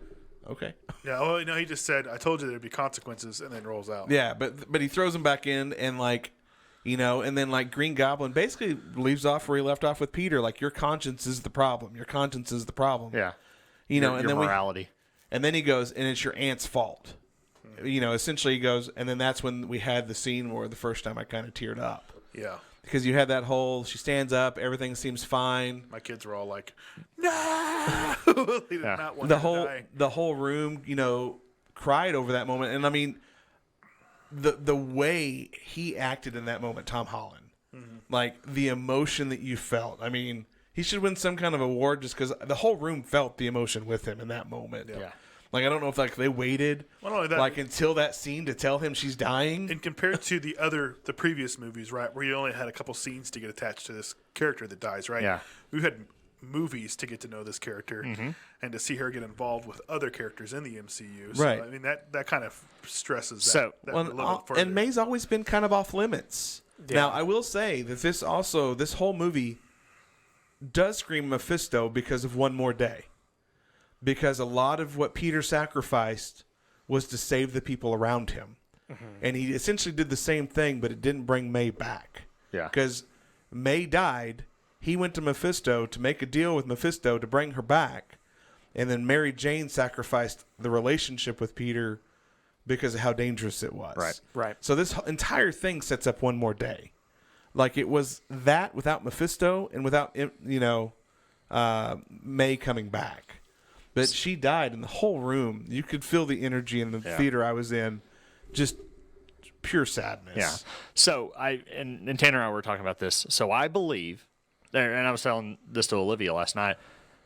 okay. Yeah, well, he just said, I told you there'd be consequences, and then rolls out. Yeah, but he throws him back in, and and then Green Goblin basically leaves off where he left off with Peter. Like, your conscience is the problem. Your conscience is the problem. Yeah. And your then morality. And then he goes, and it's your aunt's fault. Essentially he goes, and then that's when we had the scene where the first time I kind of teared up. Yeah. Because you had that whole, she stands up, everything seems fine. My kids were all like, no! They did not want to die. The whole room, cried over that moment. And I mean, the way he acted in that moment, Tom Holland, like the emotion that you felt. I mean, he should win some kind of award just because the whole room felt the emotion with him in that moment. Yeah. Like, I don't know if they waited until that scene to tell him she's dying. And compared to the previous movies, right, where you only had a couple scenes to get attached to this character that dies, right? Yeah. We've had movies to get to know this character and to see her get involved with other characters in the MCU. So, Right. I mean, that kind of stresses So, that a little bit further. And May's always been kind of off limits. Yeah. Now, I will say that this whole movie does scream Mephisto because of One More Day. Because a lot of what Peter sacrificed was to save the people around him. And he essentially did the same thing, but it didn't bring May back. Yeah. Because May died, he went to Mephisto to make a deal with Mephisto to bring her back, and then Mary Jane sacrificed the relationship with Peter because of how dangerous it was. Right. So this entire thing sets up One More Day. Like, it was that without Mephisto and without, May coming back. But she died, and the whole room, you could feel the energy in the theater I was in, just pure sadness. Yeah. So and Tanner and I were talking about this. So I believe, and I was telling this to Olivia last night,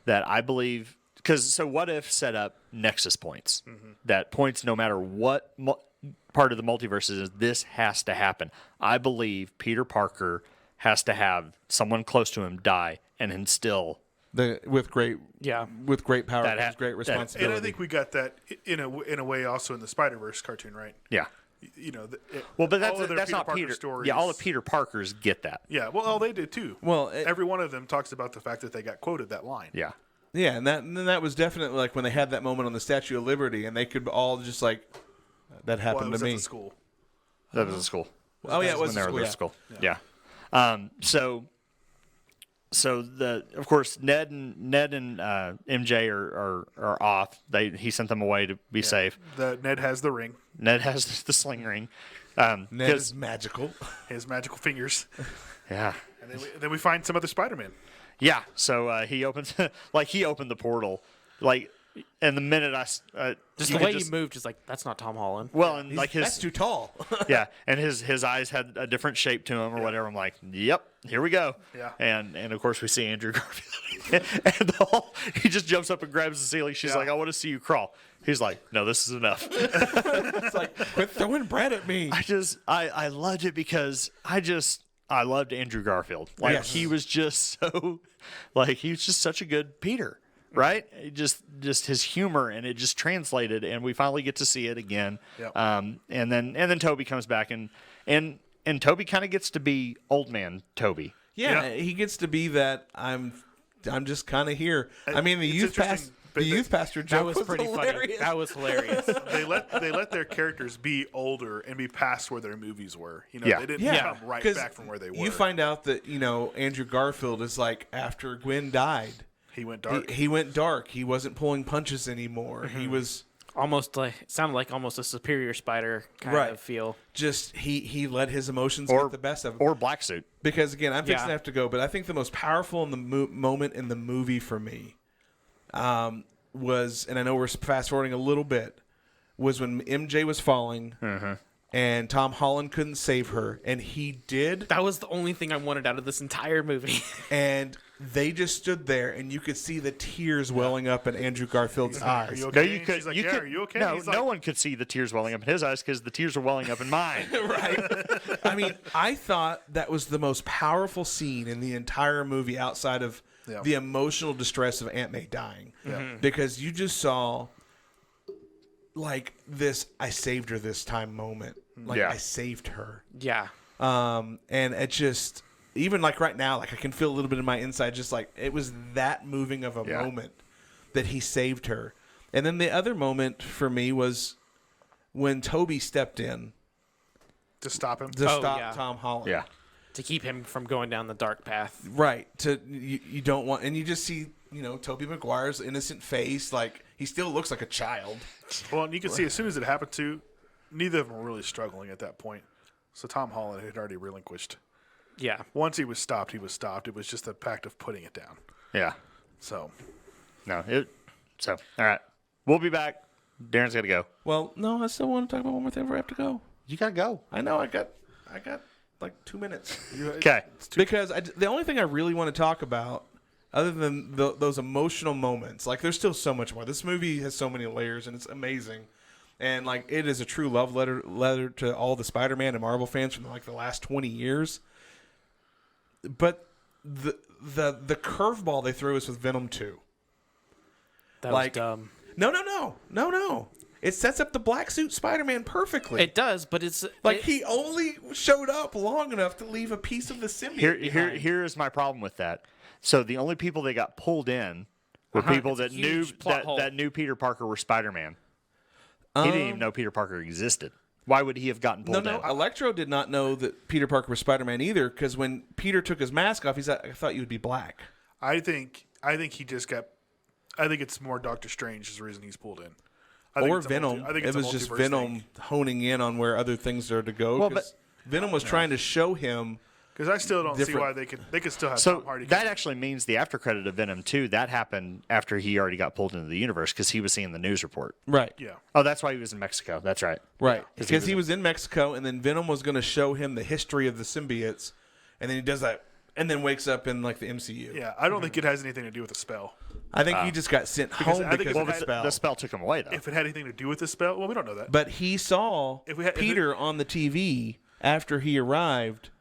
that I believe, so What If set up nexus points, that points no matter what part of the multiverse is, this has to happen. I believe Peter Parker has to have someone close to him die and instill with great power comes great responsibility. And I think we got that in a way also in the Spider-Verse cartoon, right? Yeah. But that's not Peter. Stories. Yeah, all of Peter Parkers get that. Yeah, well, they did too. Well, every one of them talks about the fact that they got quoted that line. Yeah. Yeah, and that was definitely like when they had that moment on the Statue of Liberty, and they could all just like, that happened to me. At the school. That was at school. Oh yeah, it was when they were at at school. Yeah. So of course Ned and MJ are off. He sent them away to be safe. Ned has the ring. Ned has the sling ring. Ned is magical. His magical fingers. Yeah. And then we find some other Spider-Man. Yeah. So he opens he opened the portal, and the minute just the way you moved, just like, that's not Tom Holland. Well, and that's too tall. Yeah, and his eyes had a different shape to him or whatever. I'm like, yep, here we go. Yeah. And of course we see Andrew Garfield, and he just jumps up and grabs the ceiling. She's like, I want to see you crawl. He's like, no, this is enough. It's like, quit throwing bread at me. I loved it because I loved Andrew Garfield. He was just so he was just such a good Peter. Right, just his humor, and it just translated, and we finally get to see it again. Yep. And then Toby comes back, and Toby kind of gets to be old man Toby. Yeah, he gets to be that. I'm just kind of here. I mean, the youth pastor joke was pretty hilarious. funny. That was hilarious. They let their characters be older and be past where their movies were. They didn't come right back from where they were. You find out that Andrew Garfield is like, after Gwen died. He went dark. He went dark. He wasn't pulling punches anymore. He was Almost like sounded like almost a superior Spider kind of feel. Just he let his emotions get the best of him. Or Black Suit. Because again, I'm fixing to have to go, but I think the most powerful in the moment in the movie for me was, and I know we're fast forwarding a little bit, was when MJ was falling and Tom Holland couldn't save her, and he did. That was the only thing I wanted out of this entire movie. And they just stood there, and you could see the tears welling up in Andrew Garfield's eyes. Are you okay? No, you could. She's like, You yeah, could. are you okay? No, He's no like, one could see the tears welling up in his eyes because the tears were welling up in mine. Right. I mean, I thought that was the most powerful scene in the entire movie outside of the emotional distress of Aunt May dying. Because you just saw like this I saved her this time moment. Like I saved her. Yeah. And it just, even like right now, like I can feel a little bit in my inside, just like it was that moving of a moment that he saved her. And then the other moment for me was when Toby stepped in to stop him. to stop Tom Holland. Yeah. To keep him from going down the dark path. Right. You don't want, and you just see, Tobey Maguire's innocent face, like he still looks like a child. Well, and you can see as soon as it happened to, neither of them were really struggling at that point. So Tom Holland had already relinquished. Yeah. Once he was stopped, he was stopped. It was just the fact of putting it down. Yeah. So. No. All right. We'll be back. Darren's got to go. Well, no, I still want to talk about one more thing before I have to go. You got to go. I know. I got like 2 minutes. Okay. Because the only thing I really want to talk about, other than those emotional moments, like there's still so much more. This movie has so many layers, and it's amazing. And like it is a true love letter to all the Spider-Man and Marvel fans from like the last 20 years. But the curveball they threw us with Venom 2. That was dumb. No. It sets up the black suit Spider-Man perfectly. It does, but it's like he only showed up long enough to leave a piece of the symbiote. Here is my problem with that. So the only people that got pulled in were people that knew Peter Parker were Spider-Man. He didn't even know Peter Parker existed. Why would he have gotten pulled in? No. Electro did not know that Peter Parker was Spider-Man either, because when Peter took his mask off, he said, "I thought you would be black." I think he just got. I think it's more Doctor Strange is the reason he's pulled in. Or Venom. I think it was just Venom honing in on where other things are to go. Well, but Venom was trying to show him. Because I still don't see why they could still have so Tom Hardy. That actually means the after credit of Venom 2, that happened after he already got pulled into the universe because he was seeing the news report. Right. Yeah. Oh, that's why he was in Mexico. That's right. Right. Because he was in Mexico, and then Venom was going to show him the history of the symbiotes, and then he does that, and then wakes up in like the MCU. Yeah, I don't think it has anything to do with the spell. I think he just got sent home because of the spell. The spell took him away, though. If it had anything to do with the spell, well, we don't know that. But he saw Peter on the TV after he arrived,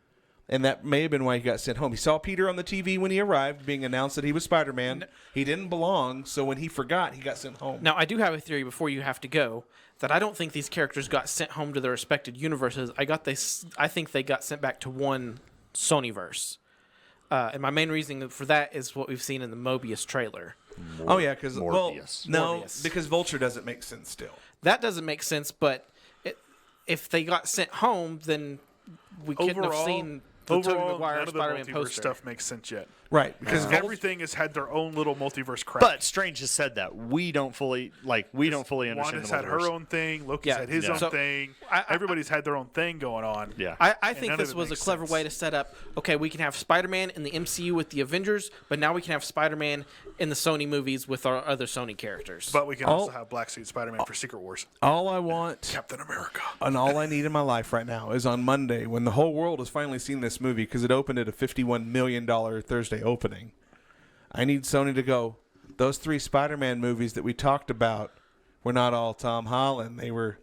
and that may have been why he got sent home. He saw Peter on the TV when he arrived, being announced that he was Spider-Man. He didn't belong, so when he forgot, he got sent home. Now, I do have a theory before you have to go that I don't think these characters got sent home to their respected universes. I think they got sent back to one Sonyverse. And my main reason for that is what we've seen in the Mobius trailer. Because Morbius. because Vulture doesn't make sense still. That doesn't make sense, but if they got sent home, then we couldn't have seen the Tobey Maguire none of the Spider-Man multiverse poster. stuff makes sense yet. Right, Because everything has had their own little multiverse crap. But Strange has said that we don't fully understand Wanda's the had multiverse. her own thing. Loki's had his own thing. Everybody's had their own thing going on. Yeah. I think this was a clever way to set up, okay, we can have Spider-Man in the MCU with the Avengers, but now we can have Spider-Man in the Sony movies with our other Sony characters. But we can also have Black Suit Spider-Man for Secret Wars. All I want, Captain America. and all I need in my life right now is on Monday, when the whole world has finally seen this movie, because it opened at a $51 million Thursday opening. I need Sony to go, those 3 Spider-Man movies that we talked about were not all Tom Holland. They were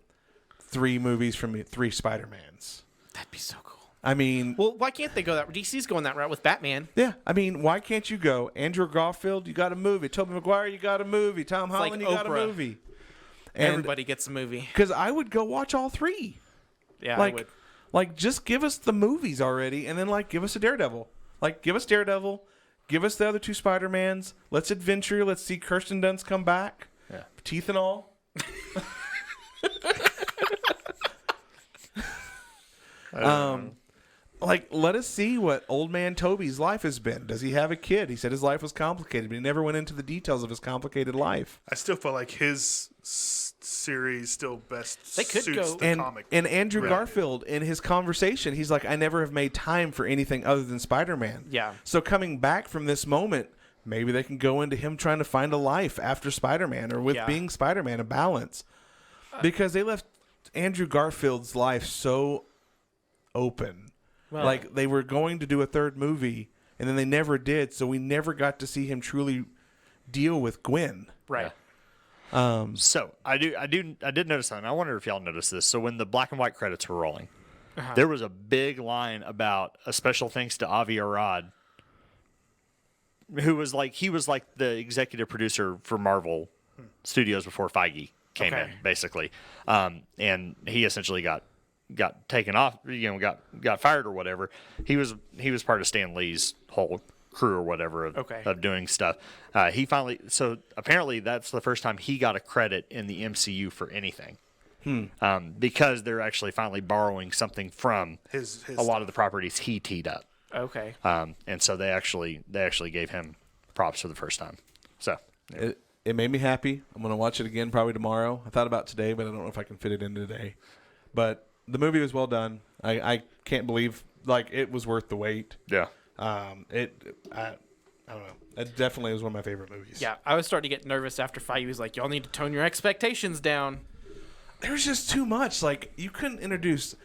3 movies from 3 Spider-Mans. That'd be so cool. I mean... Well, why can't they go that route? DC's going that route with Batman. Yeah, I mean, why can't you go, Andrew Garfield, you got a movie. Tobey Maguire, you got a movie. Tom Holland, like you got a Oprah. movie. And Everybody gets a movie. because I would go watch all 3. Yeah, Like, I would. like, just give us the movies already, and then, like, give us a Daredevil. Like, give us Daredevil. Give us the other 2 Spider-Mans. Let's adventure. Let's see Kirsten Dunst come back. Yeah. Teeth and all. Like, let us see what old man Toby's life has been. Does he have a kid? He said his life was complicated, but he never went into the details of his complicated life. I still feel like his series, still best They could suits go- the comic. And Andrew Right. Garfield, in his conversation, he's like, I never have made time for anything other than Spider-Man. Yeah. So coming back from this moment, maybe they can go into him trying to find a life after Spider-Man or with Yeah. being Spider-Man, a balance. Because they left Andrew Garfield's life so open. Well, Like they were going to do a third movie, and then they never did, so we never got to see him truly deal with Gwen. right. So I did notice something. I wonder if y'all noticed this. So when the black and white credits were rolling, there was a big line about a special thanks to Avi Arad, who was like the executive producer for Marvel Studios before Feige came Okay. in, basically, and he essentially got taken off, got fired or whatever. He was part of Stan Lee's whole crew or whatever of doing stuff. He finally, so apparently that's the first time he got a credit in the MCU for anything. Because they're actually finally borrowing something from His a lot of the properties he teed up. Okay. And so they actually gave him props for the first time. So It made me happy. I'm going to watch it again probably tomorrow. I thought about today, but I don't know if I can fit it in today. But the movie was well done. I can't believe, like, it was worth the wait. yeah. I don't know. It definitely was one of my favorite movies. Yeah, I was starting to get nervous after Feige was like, y'all need to tone your expectations down. There was just too much. Like, you couldn't introduce...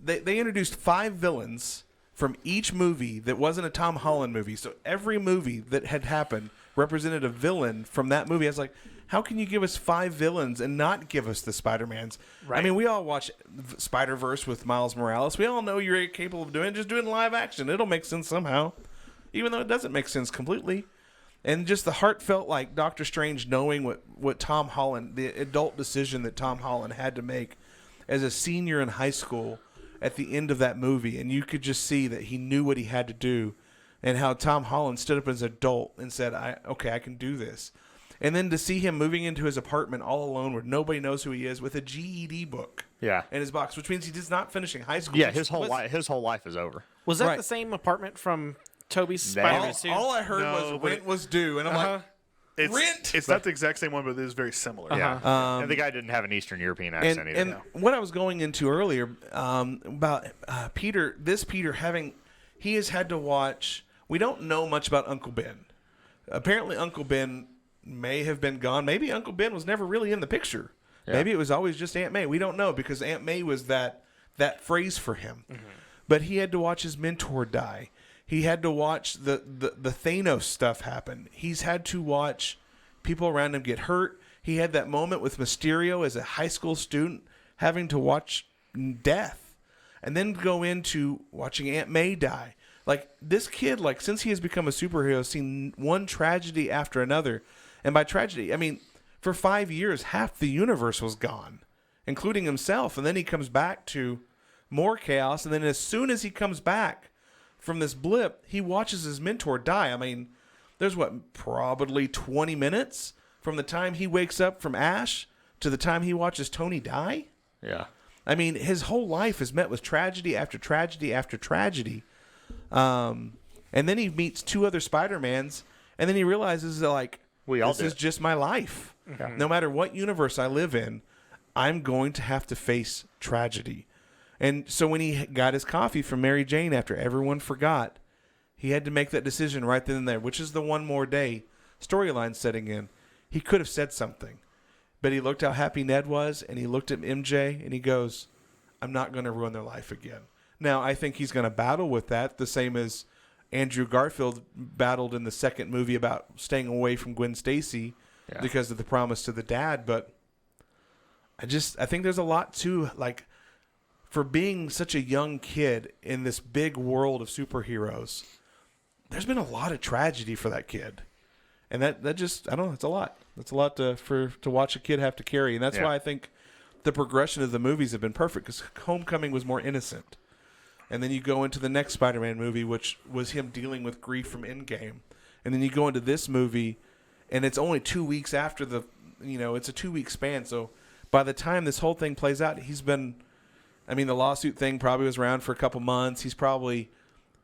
They introduced 5 villains from each movie that wasn't a Tom Holland movie. So every movie that had happened represented a villain from that movie. I was like, how can you give us 5 villains and not give us the Spider-Mans? Right. I mean, we all watch Spider-Verse with Miles Morales. We all know you're capable of doing it. Just do it in live action. It'll make sense somehow, even though it doesn't make sense completely. And just the heartfelt, like, Doctor Strange knowing what Tom Holland, the adult decision that Tom Holland had to make as a senior in high school at the end of that movie. And you could just see that he knew what he had to do and how Tom Holland stood up as an adult and said, I can do this. And then to see him moving into his apartment all alone where nobody knows who he is with a GED book Yeah. in his box, which means he's not finishing high school. Yeah, his whole life is over. Was that Right. the same apartment from Toby's That- Spider-Man suit? All I heard No, was but rent was due. And I'm like, rent? It's not the exact same one, but it is very similar. Yeah. And the guy didn't have an Eastern European accent either. And what I was going into earlier about Peter having, he has had to watch, we don't know much about Uncle Ben. Apparently Uncle Ben may have been gone. Maybe Uncle Ben was never really in the picture. Yeah. Maybe it was always just Aunt May. We don't know because Aunt May was that phrase for him. But he had to watch his mentor die. He had to watch the Thanos stuff happen. He's had to watch people around him get hurt. He had that moment with Mysterio as a high school student having to watch death. And then go into watching Aunt May die. Like, this kid, like, since he has become a superhero, has seen one tragedy after another. And by tragedy, I mean, for 5 years, half the universe was gone, including himself. And then he comes back to more chaos. And then as soon as he comes back from this blip, he watches his mentor die. I mean, there's probably 20 minutes from the time he wakes up from Ash to the time he watches Tony die. Yeah. I mean, his whole life is met with tragedy after tragedy after tragedy. And then he meets 2 other Spider-Mans, and then he realizes that, like, this is just my life. Yeah. No matter what universe I live in, I'm going to have to face tragedy. And so when he got his coffee from Mary Jane after everyone forgot, he had to make that decision right then and there, which is the one more day storyline setting in. He could have said something, but he looked how happy Ned was, and he looked at MJ, and he goes, I'm not going to ruin their life again. Now, I think he's going to battle with that, the same as Andrew Garfield battled in the second movie about staying away from Gwen Stacy because of the promise to the dad. But I think there's a lot to, like, for being such a young kid in this big world of superheroes, there's been a lot of tragedy for that kid. And that just, I don't know, it's a lot. It's a lot to watch a kid have to carry. And that's why I think the progression of the movies have been perfect, because Homecoming was more innocent. And then you go into the next Spider-Man movie, which was him dealing with grief from Endgame. And then you go into this movie, and it's only 2 weeks after it's a 2-week span. So by the time this whole thing plays out, he's been, I mean, the lawsuit thing probably was around for a couple months. He's probably,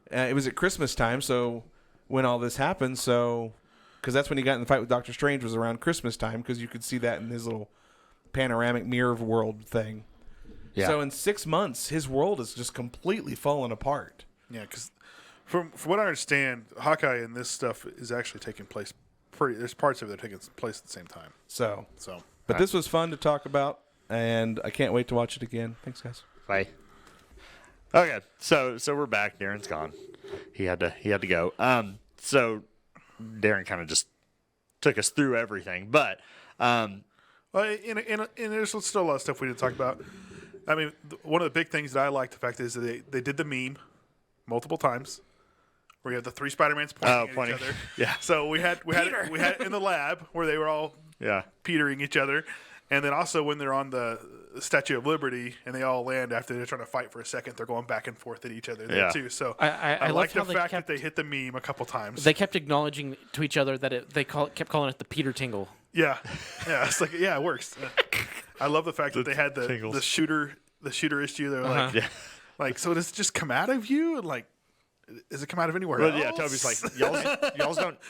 it was at Christmas time, so when all this happened, so, because that's when he got in the fight with Doctor Strange, was around Christmas time, because you could see that in his little panoramic mirror world thing. Yeah. So in 6 months, his world is just completely fallen apart. Yeah, because from what I understand, Hawkeye and this stuff is actually taking place. There's parts of it that are taking place at the same time. So, But this was fun to talk about, and I can't wait to watch it again. Thanks, guys. Bye. Okay, so we're back. Darren's gone. He had to go. So Darren kind of just took us through everything, but well, there's still a lot of stuff we didn't talk about. I mean, one of the big things that I like the fact is that they did the meme multiple times, where you have the three Spider-Mans pointing at each other. Yeah. So we had it in the lab where they were all petering each other, and then also when they're on the Statue of Liberty and they all land after they're trying to fight for a second, they're going back and forth at each other there too. So I like the fact that they hit the meme a couple times. They kept acknowledging to each other that kept calling it the Peter Tingle. Yeah, it's like it works. I love the fact that they had the shooter issue. They're like, so does it just come out of you? And like, does it come out of anywhere else? Yeah, Toby's like,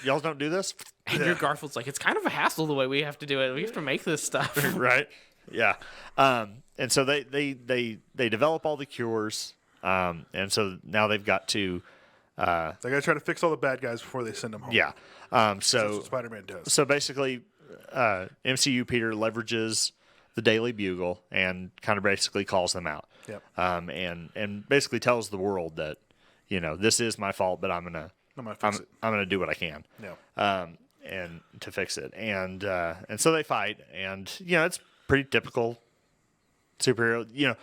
y'all don't do this, Andrew Garfield's like, it's kind of a hassle the way we have to do it. We have to make this stuff, right? Yeah, and so they develop all the cures, and so now they've got to. They got to try to fix all the bad guys before they send them home. Yeah, so that's what Spider-Man does. So basically, MCU Peter leverages the Daily Bugle and kind of basically calls them out. Yep. And basically tells the world that, this is my fault, but I'm gonna fix it. I'm gonna do what I can. Yeah. And to fix it. And so they fight, and it's pretty typical superhero.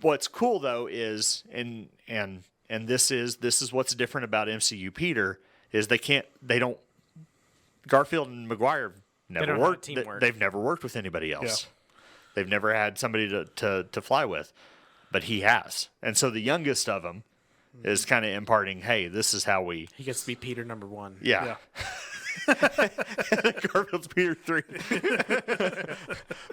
What's cool though is and this is what's different about MCU Peter is they don't Garfield and Maguire never worked. They've never worked with anybody else. Yeah. They've never had somebody to fly with, but he has. And so the youngest of them is kind of imparting, hey, this is how we... He gets to be Peter number 1. Yeah. Garfield's Peter 3.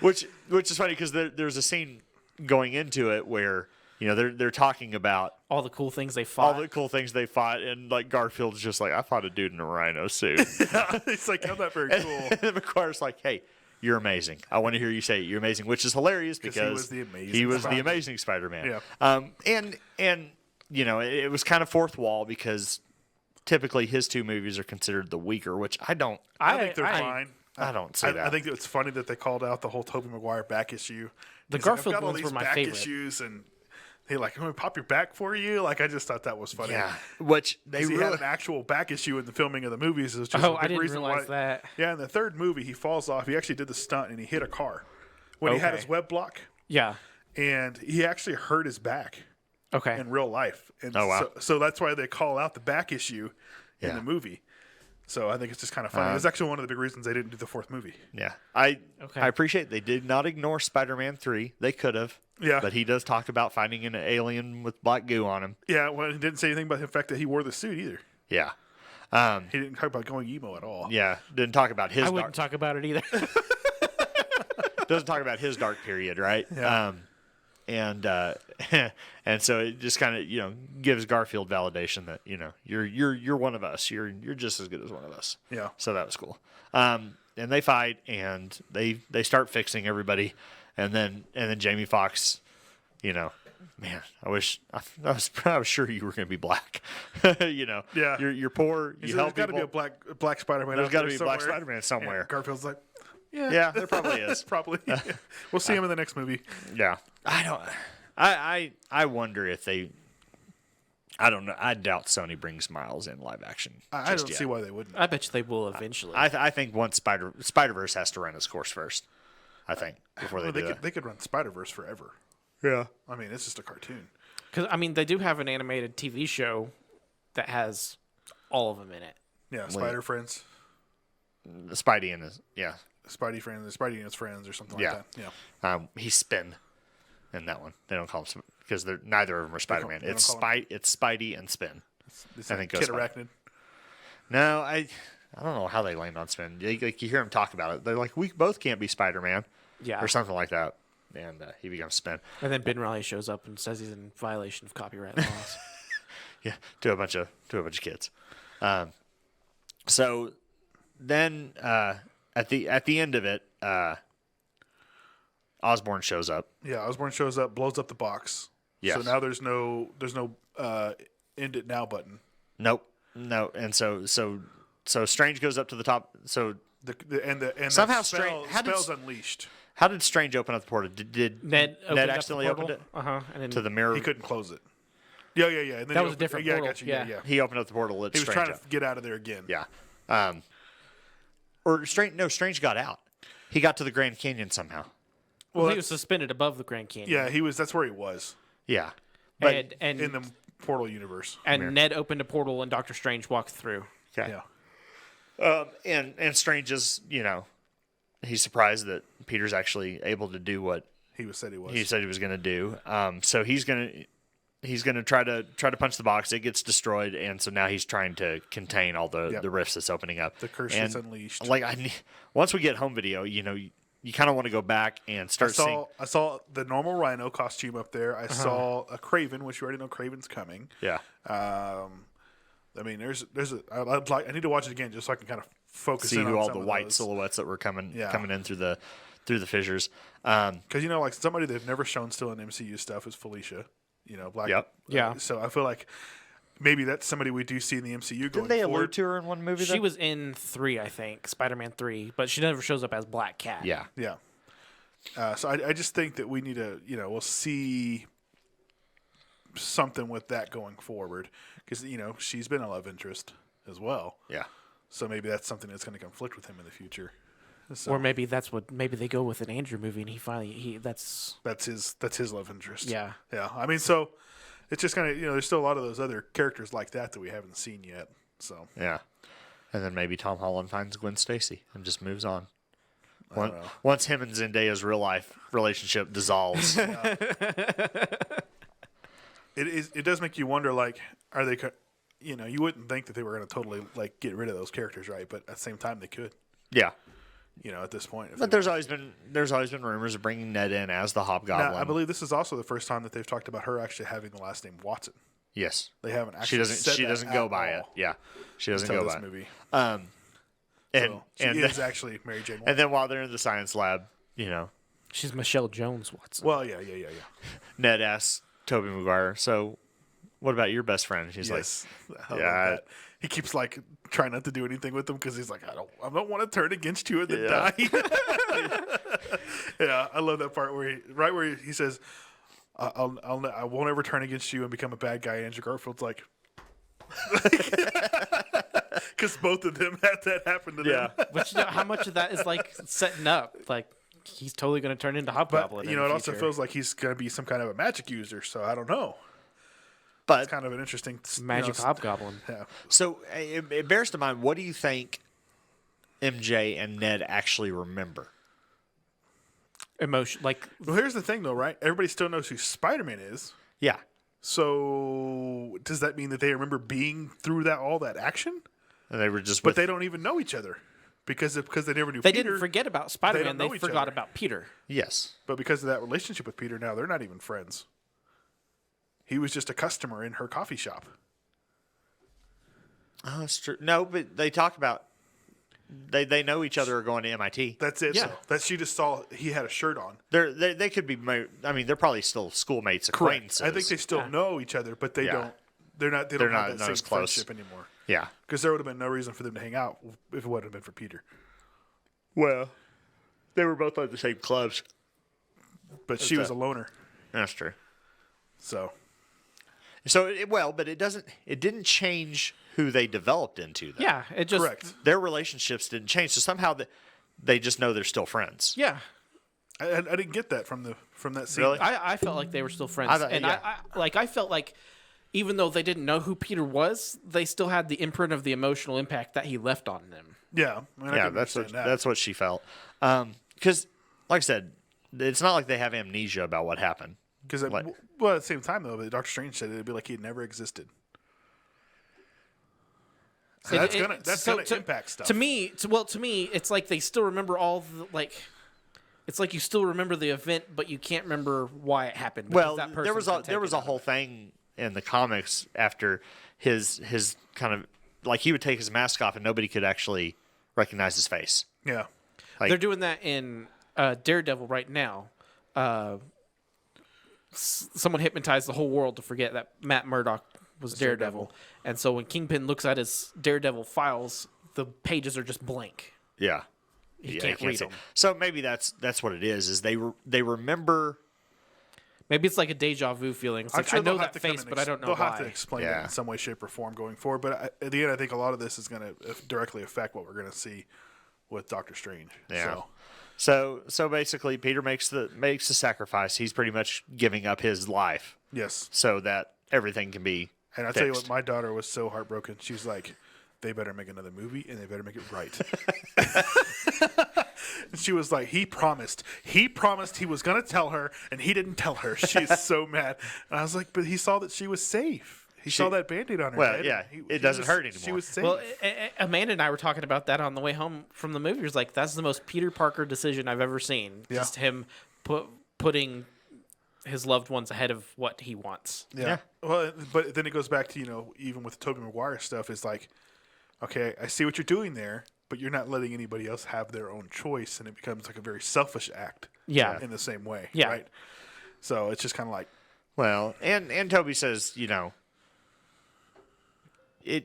which is funny because there's a scene going into it where, they're talking about... all the cool things they fought. And like Garfield's just like, I fought a dude in a rhino suit. It's like, I'm not very cool. And McGuire's like, hey, you're amazing. I want to hear you say it. You're amazing, which is hilarious because he was the amazing Spider-Man. Yeah. And it was kind of fourth wall because typically his two movies are considered the weaker, which I think they're fine. I don't say that. I think it's funny that they called out the whole Tobey Maguire back issue. The Garfield ones were my back favorite. Issues and they like, I'm going to pop your back for you. Like, I just thought that was funny. Yeah. Which they really had an actual back issue in the filming of the movies. It was just a big I didn't reason realize why, that. Yeah, in the third movie, he falls off. He actually did the stunt and he hit a car when he had his web block. Yeah. And he actually hurt his back. Okay. In real life. And wow. So that's why they call out the back issue in the movie. So I think it's just kind of funny. It's actually one of the big reasons they didn't do the fourth movie. Yeah. I appreciate they did not ignore Spider-Man 3. They could have. Yeah. But he does talk about finding an alien with black goo on him. Yeah, well, he didn't say anything about the fact that he wore the suit either. Yeah. He didn't talk about going emo at all. Yeah. Didn't talk about his I wouldn't talk about it either. Doesn't talk about his dark period, right? Yeah. And so it just kind of gives Garfield validation that you're one of us. You're just as good as one of us. Yeah. So that was cool. And they fight and they start fixing everybody, and then Jamie Foxx, man, I was sure you were going to be black. Yeah. You're poor. You help There's got people. to be a black Spider-Man. There's got to be a black Spider-Man somewhere. And Garfield's like, yeah, there probably is. Probably. We'll see him in the next movie. Yeah. I wonder if they. I don't know. I doubt Sony brings Miles in live action. I don't see why they wouldn't. I bet you they will eventually. I think once Spider-Verse has to run its course first. I think before they do that. They could run Spider-Verse forever. Yeah. I mean, it's just a cartoon. Because they do have an animated TV show that has all of them in it. Yeah, Spider Friends. Spidey and his Spidey and his friends, or something like that. Yeah. He's Spin in that one. They don't call him because neither of them are Spider-Man. It's Spidey and Spin. It's I think Kid Arachnid. No, I don't know how they land on Spin. Like you hear them talk about it. They're like, we both can't be Spider-Man. Yeah. Or something like that. And he becomes Spin. And then Ben Reilly shows up and says he's in violation of copyright laws. Yeah, to a bunch of kids. So then at the end of it, Osborn shows up. Yeah, Osborn shows up, blows up the box. Yes. So now there's no end it now button. Nope. No. And so Strange goes up to the top. So And somehow spell's unleashed. How did Strange open up the portal? Did Ned accidentally opened it? And then To the mirror. He couldn't close it. Yeah. And then that was a different portal. I got you. Yeah. He opened up the portal. He was Strange trying up. to get out of there again. Yeah. Or Strange. No, Strange got out. He got to the Grand Canyon somehow. Well, he was suspended above the Grand Canyon. Yeah, he was. That's where he was. Yeah. But And in the portal universe. and Ned opened a portal and Doctor Strange walked through. okay. Yeah. And Strange is, he's surprised that Peter's actually able to do what He said he was. he said he was going to do. So he's going to try to punch the box. It gets destroyed, and so now he's trying to contain all the rifts that's opening up. The curse and is unleashed. Like once we get home video, you kind of want to go back and start seeing. I saw the normal Rhino costume up there. I saw a Kraven, which you already know Kraven's coming. Yeah. I mean, I need to watch it again just so I can kind of focus See in who on all some the of white those. silhouettes that were coming Yeah. in through the fissures. Because like somebody they've never shown still in MCU stuff is Felicia. Black. Yep. Yeah. So I feel like maybe that's somebody we do see in the MCU going Didn't they forward. allude to her in one movie? She was in 3, I think, Spider-Man 3, but she never shows up as Black Cat. Yeah. Yeah. So I just think that we need to, we'll see something with that going forward because, she's been a love interest as well. Yeah. So maybe that's something that's going to conflict with him in the future. So Or maybe maybe they go with an Andrew movie and that's his love interest. Yeah. Yeah. I mean, so it's just kind of, there's still a lot of those other characters like that we haven't seen yet. So Yeah. And then maybe Tom Holland finds Gwen Stacy and just moves on. don't know. Once him and Zendaya's real life relationship dissolves. It does make you wonder, like, are they, you wouldn't think that they were going to totally, like, get rid of those characters, right? But at the same time, they could, Yeah. at this point. But there's always been rumors of bringing Ned in as the Hobgoblin. Now, I believe this is also the first time that they've talked about her actually having the last name Watson. Yes. They haven't She actually doesn't. said She that doesn't at go by all it. Yeah. She doesn't until go this by movie. it. And So she and is actually Mary Jane Watson. and then while they're in the science lab, she's Michelle Jones Watson. Well, yeah. Ned asks Tobey Maguire, "So, what about your best friend?" And he's Yes. I love Yeah, that. He keeps like trying not to do anything with them because he's like, I don't want to turn against you and then Yeah. die. Yeah, I love that part where he says, I won't ever turn against you and become a bad guy. Andrew Garfield's like, because both of them had that happen to them. Yeah. But how much of that is like setting up? Like he's totally going to turn into But Hobgoblin. it also feels like he's going to be some kind of a magic user. So I don't know. But It's kind of an interesting magic Hobgoblin. Yeah. so it bears to mind. What do you think MJ and Ned actually remember? Emotion, like Well, here's the thing, though, right? Everybody still knows who Spider-Man is. Yeah. So does that mean that they remember being through all that action? And they were just. But they don't even know each other because they never knew they Peter. didn't forget about they Spider-Man. don't They, know each forgot other. about Peter. Yes. But because of that relationship with Peter, now they're not even friends. He was just a customer in her coffee shop. Oh, that's true. No, but they talk about. They know each other are going to MIT. That's it. Yeah. So that she just saw he had a shirt on. They could be. I mean, they're probably still schoolmates, acquaintances. I think they still know each other, but they Yeah. don't. They don't They're have not that same as close. friendship anymore. Yeah. Because there would have been no reason for them to hang out if it wouldn't have been for Peter. Well, they were both at the same clubs. But she was a loner. That's true. So So but it doesn't. It didn't change who they developed into. Though. Yeah, it just correct. Their relationships didn't change. So somehow they just know they're still friends. Yeah, I didn't get that from that scene. Really? I felt like they were still friends, I thought- and yeah. I felt like even though they didn't know who Peter was, they still had the imprint of the emotional impact that he left on them. Yeah. I mean, I Yeah, can that's understand that. that's what she felt. Because, like I said, it's not like they have amnesia about what happened. Because at the same time, though, Doctor Strange said it'd be like he had never existed. So that's gonna impact stuff. To me, it's like they still remember all the It's like you still remember the event, but you can't remember why it happened. Well, that there was person's been a taken whole thing in the comics after his kind of like he would take his mask off and nobody could actually recognize his face. Yeah. Like, They're doing that in Daredevil right now. someone hypnotized the whole world to forget that Matt Murdock was Daredevil. And so when Kingpin looks at his Daredevil files, the pages are just blank. Yeah. He can't read them. So maybe that's what it is they remember. Maybe it's like a deja vu feeling. It's like, I know that face, but I don't know why. They'll have to explain it in some way, shape, or form going forward. But at the end, I think a lot of this is going to directly affect what we're going to see with Doctor Strange. Yeah. So basically, Peter makes the sacrifice. He's pretty much giving up his life. Yes. So that everything can be. And I tell you what, my daughter was so heartbroken. She's like, they better make another movie and they better make it right. And she was like, he promised he was going to tell her and he didn't tell her. She's so mad. And I was like, but he saw that she was safe. He saw that Band-Aid on her head. Well, yeah, it doesn't hurt anymore. She was safe. Well, Amanda and I were talking about that on the way home from the movie. It was like, that's the most Peter Parker decision I've ever seen. Yeah. Just him putting his loved ones ahead of what he wants. Yeah. Well, but then it goes back to, even with the Tobey Maguire stuff, it's like, okay, I see what you're doing there, but you're not letting anybody else have their own choice, and it becomes like a very selfish act. Yeah. In the same way. Yeah. Right. So it's just kind of like. Well, and Toby says, it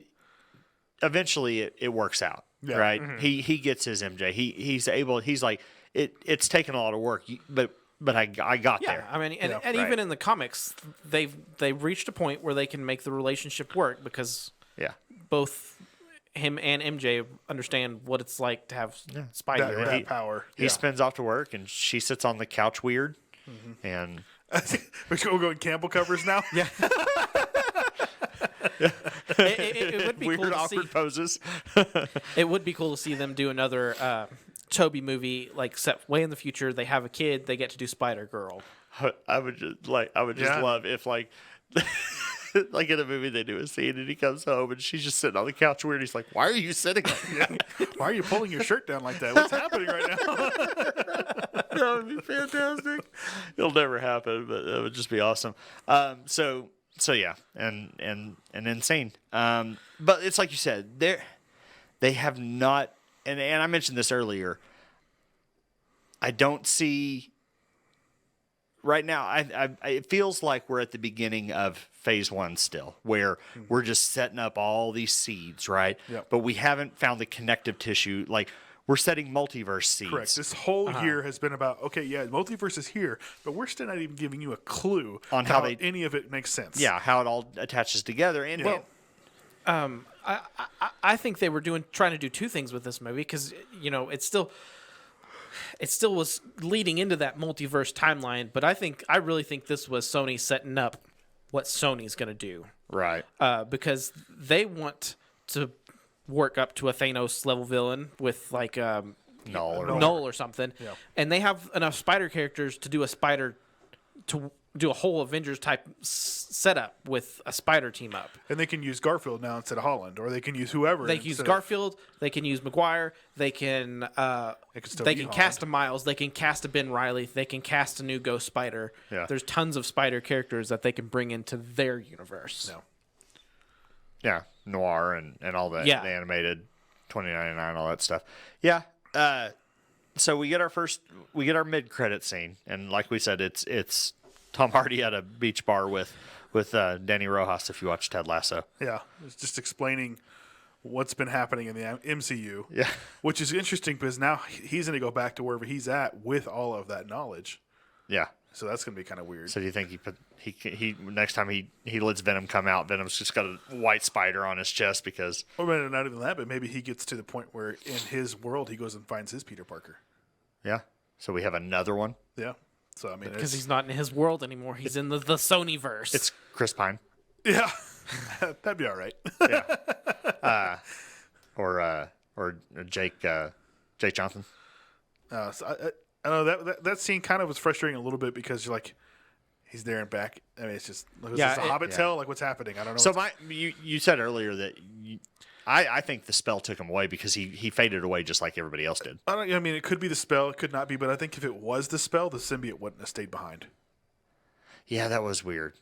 eventually it works out, right? Mm-hmm. He gets his MJ. He's like it's taken a lot of work, but I got there. I mean, and even in the comics, they've reached a point where they can make the relationship work because both him and MJ understand what it's like to have Spidey that power. He spins off to work, and she sits on the couch weird, and we're going Campbell covers now. Yeah. It would be weird, cool to awkward poses. It would be cool to see them do another Toby movie, like set way in the future. They have a kid. They get to do Spider Girl. I would just love if like like in a movie they do a scene and he comes home and she's just sitting on the couch weird. He's like, "Why are you sitting?" Why are you pulling your shirt down like that? What's happening right now? That would be fantastic. It'll never happen, but it would just be awesome. So yeah, and insane. But it's like you said, they have not, and I mentioned this earlier. I don't see right now. It feels like we're at the beginning of phase 1 still, where we're just setting up all these seeds, right? Yep. But we haven't found the connective tissue. Like we're setting multiverse seeds. Correct. This whole year has been about, multiverse is here, but we're still not even giving you a clue on how any of it makes sense. Yeah, how it all attaches together. And I think they were trying to do two things with this movie because it still was leading into that multiverse timeline. But I really think this was Sony setting up what Sony's going to do, right? Because they want to work up to a Thanos level villain with like Null or something, and they have enough Spider characters to do a whole Avengers type setup with a Spider team up. And they can use Garfield now instead of Holland, or they can use whoever. They can use Garfield. They can use Maguire. They can cast a Miles. They can cast a Ben Reilly. They can cast a new Ghost Spider. Yeah. There's tons of Spider characters that they can bring into their universe. No. Yeah, Noir and all that, the animated 2099, all that stuff. Yeah. So we get our mid-credit scene, and like we said, it's Tom Hardy at a beach bar with Danny Rojas. If you watch Ted Lasso, yeah, it's just explaining what's been happening in the MCU. Yeah, which is interesting because now he's going to go back to wherever he's at with all of that knowledge. Yeah. So that's going to be kind of weird. So do you think he next time he lets Venom come out, Venom's just got a white spider on his chest because... Or maybe not even that, but maybe he gets to the point where in his world he goes and finds his Peter Parker. Yeah. So we have another one. Yeah. So I mean, because he's not in his world anymore. He's in the Sony-verse. It's Chris Pine. Yeah. That'd be all right. Yeah. Or Jake Johnson. So I know that scene kind of was frustrating a little bit because you're like, he's there and back. I mean, it's just was this a Hobbit tale? Like, what's happening? I don't know. So you said earlier that I think the spell took him away because he faded away just like everybody else did. I mean, it could be the spell, it could not be, but I think if it was the spell, the symbiote wouldn't have stayed behind. Yeah, that was weird.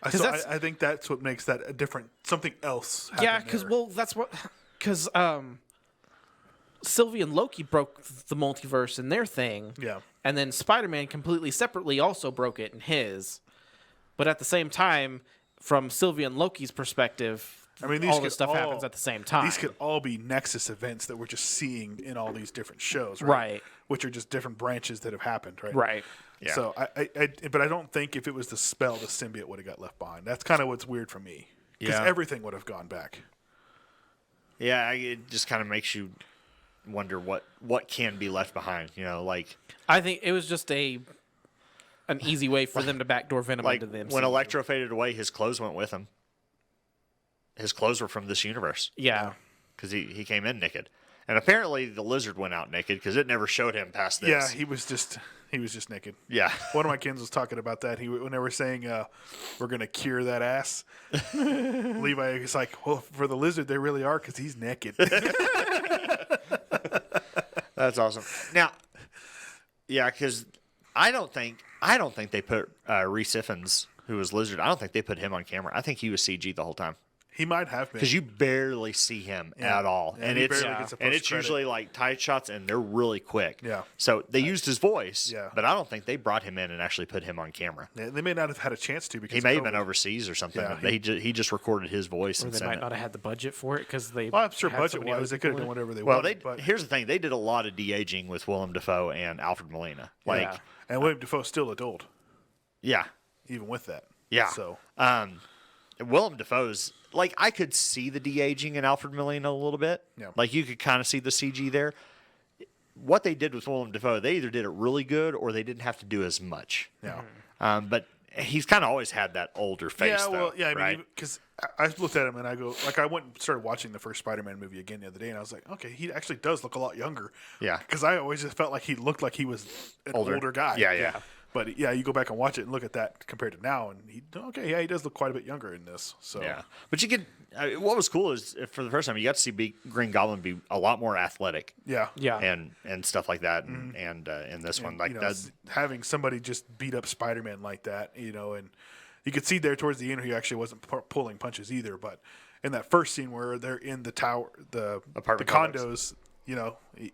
I think that's what makes that a different something else. Yeah, because that's what Sylvie and Loki broke the multiverse in their thing. Yeah. And then Spider-Man completely separately also broke it in his. But at the same time, from Sylvie and Loki's perspective, I mean, all this stuff happens at the same time. These could all be Nexus events that we're just seeing in all these different shows, right? Right. Which are just different branches that have happened, right? Right. Yeah. So but I don't think if it was the spell, the symbiote would have got left behind. That's kind of what's weird for me. Because everything would have gone back. Yeah, it just kind of makes you wonder what can be left behind. Like I think it was just an easy way for them to backdoor Venom like into them. when Electro faded away, his clothes went with him. His clothes were from this universe. Yeah. Because he came in naked. And apparently the lizard went out naked because it never showed him past this. Yeah, he was just naked. Yeah. One of my kids was talking about that. When they were saying we're going to cure that ass, Levi was like, well, for the lizard, they really are because he's naked. That's awesome. Now, yeah, because I don't think they put Reese Ifans, who was Lizard, I don't think they put him on camera. I think he was CG the whole time. He might have been. Because you barely see him at all. Yeah, and it's usually like tight shots, and they're really quick. Yeah. So they used his voice, Yeah. but I don't think they brought him in and actually put him on camera. Yeah, they may not have had a chance to because He may have been overseas or something. Yeah, he just recorded his voice Or and they sent might it. not have had the budget for it because they. Well, I'm sure had somebody budget-wise, else they could have do done it. whatever they Well, wanted. But here's the thing. They did a lot of de-aging with Willem Dafoe and Alfred Molina. Like, Yeah. and William Dafoe's still adult, yeah. even with that. Yeah. So Willem Dafoe's, like, I could see the de-aging in Alfred Molina a little bit. Yeah. Like, you could kind of see the CG there. What they did with Willem Dafoe, they either did it really good or they didn't have to do as much. yeah. But he's kind of always had that older face, Yeah, well, though, yeah, I right? mean, because I looked at him and I go, like, I went and started watching the first Spider-Man movie again the other day, and I was like, okay, he actually does look a lot younger. Yeah. Because I always just felt like he looked like he was an older guy. Yeah. But yeah, you go back and watch it and look at that compared to now, and he does look quite a bit younger in this. So Yeah. But you could, what was cool is for the first time, you got to see Green Goblin be a lot more athletic. yeah, Yeah. And stuff like that. And in this one, like that. having somebody just beat up Spider-Man like that, and you could see there towards the end he actually wasn't pulling punches either. But in that first scene where they're in the tower, the Apartment condos,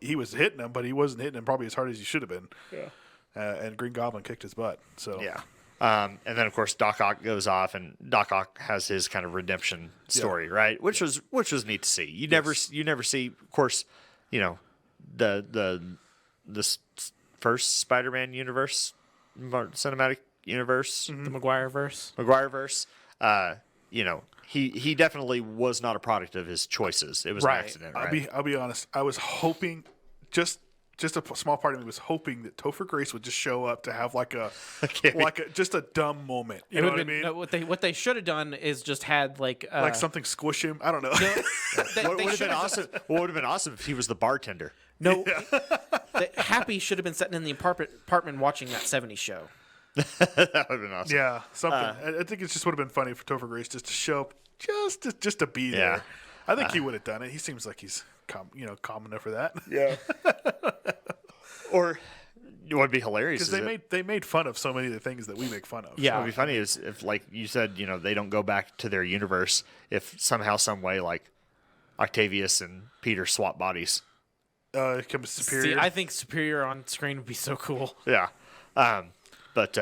he was hitting them, but he wasn't hitting them probably as hard as he should have been. Yeah. And Green Goblin kicked his butt. So Yeah. And then of course Doc Ock goes off, and Doc Ock has his kind of redemption story, right? Which was neat to see. You never see, of course, the first Spider-Man universe, cinematic universe, The Maguire-verse. McGuire-verse. He definitely was not a product of his choices. It was an accident, right? I'll be honest. I was hoping just a small part of me was hoping that Topher Grace would just show up to have like a just a dumb moment. You know what I mean? No, what they should have done is just had like Something squish him. I don't know. What would have been awesome? What would have been awesome if he was the bartender? No, Happy should have been sitting in the apartment watching that '70s show. That would have been awesome. Yeah, something. I think it just would have been funny for Topher Grace just to show up, just to be there. Yeah. I think he would have done it. He seems like he's calm enough for that. Yeah. Or it would be hilarious Because they made fun of so many of the things that we make fun of. Yeah. What would be funny is if, like you said, they don't go back to their universe. If somehow, some way, like Octavius and Peter swap bodies. It comes Superior. See, I think Superior on screen would be so cool. Yeah. But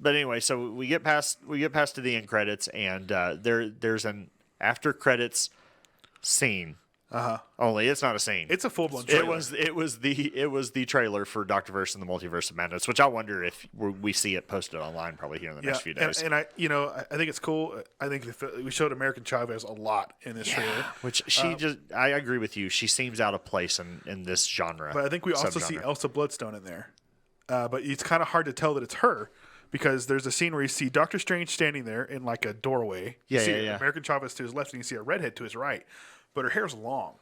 anyway, so we get past to the end credits, and there's an after credits scene. Only it's not a scene. It's a full blown trailer. It was the trailer for Doctor Verse and the Multiverse of Madness, which I wonder if we see it posted online probably here in the next few days. And I think it's cool. I think we showed American Chavez a lot in this trailer. Which I agree with you. She seems out of place in this genre. But I think we also see Elsa Bloodstone in there. But it's kind of hard to tell that it's her because there's a scene where you see Doctor Strange standing there in like a doorway. You see American Chavez to his left, and you see a redhead to his right. But her hair's long.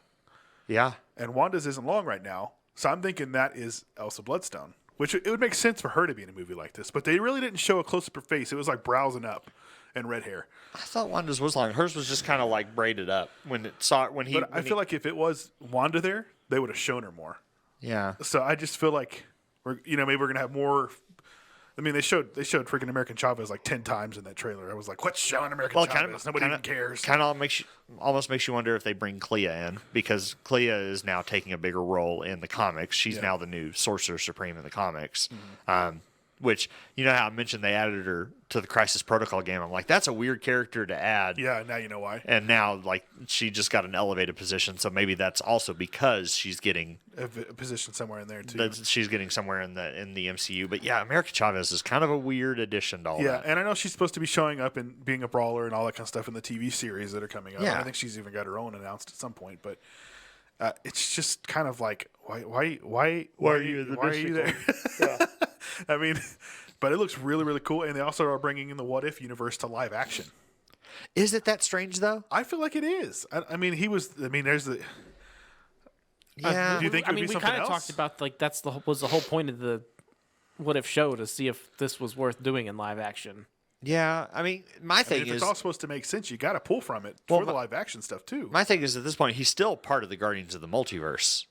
Yeah. And Wanda's isn't long right now. So I'm thinking that is Elsa Bloodstone, which it would make sense for her to be in a movie like this. But they really didn't show a close-up of her face. It was like browsing up and red hair. I thought Wanda's was long. Hers was just kind of like braided up I feel like if it was Wanda there, they would have shown her more. Yeah. So I just feel like maybe we're gonna have more I mean, they showed freaking American Chavez like 10 times in that trailer. I was like, "What's showing American Chavez? Nobody even cares." Kind of almost makes you wonder if they bring Clea in, because Clea is now taking a bigger role in the comics. She's now the new Sorcerer Supreme in the comics. Which, you know how I mentioned they added her to the Crisis Protocol game. I'm like, that's a weird character to add. Yeah, now you know why. And now, like, she just got an elevated position, so maybe that's also because she's getting a position somewhere in there too. She's getting somewhere in the MCU. But yeah, America Chavez is kind of a weird addition to all that. Yeah, and I know she's supposed to be showing up and being a brawler and all that kind of stuff in the TV series that are coming up. Yeah. I think she's even got her own announced at some point. But it's just kind of like, why are you there? Yeah. I mean, but it looks really, really cool. And they also are bringing in the What If universe to live action. Is it that strange, though? I feel like it is. I mean, there's the... Yeah. Do you think it would be we something kind of else? talked about, like, was the whole point of the What If show, to see if this was worth doing in live action. Yeah, I mean, my thing if is... it's all supposed to make sense, you got to pull from it for the live action stuff, too. My thing is, at this point, he's still part of the Guardians of the Multiverse.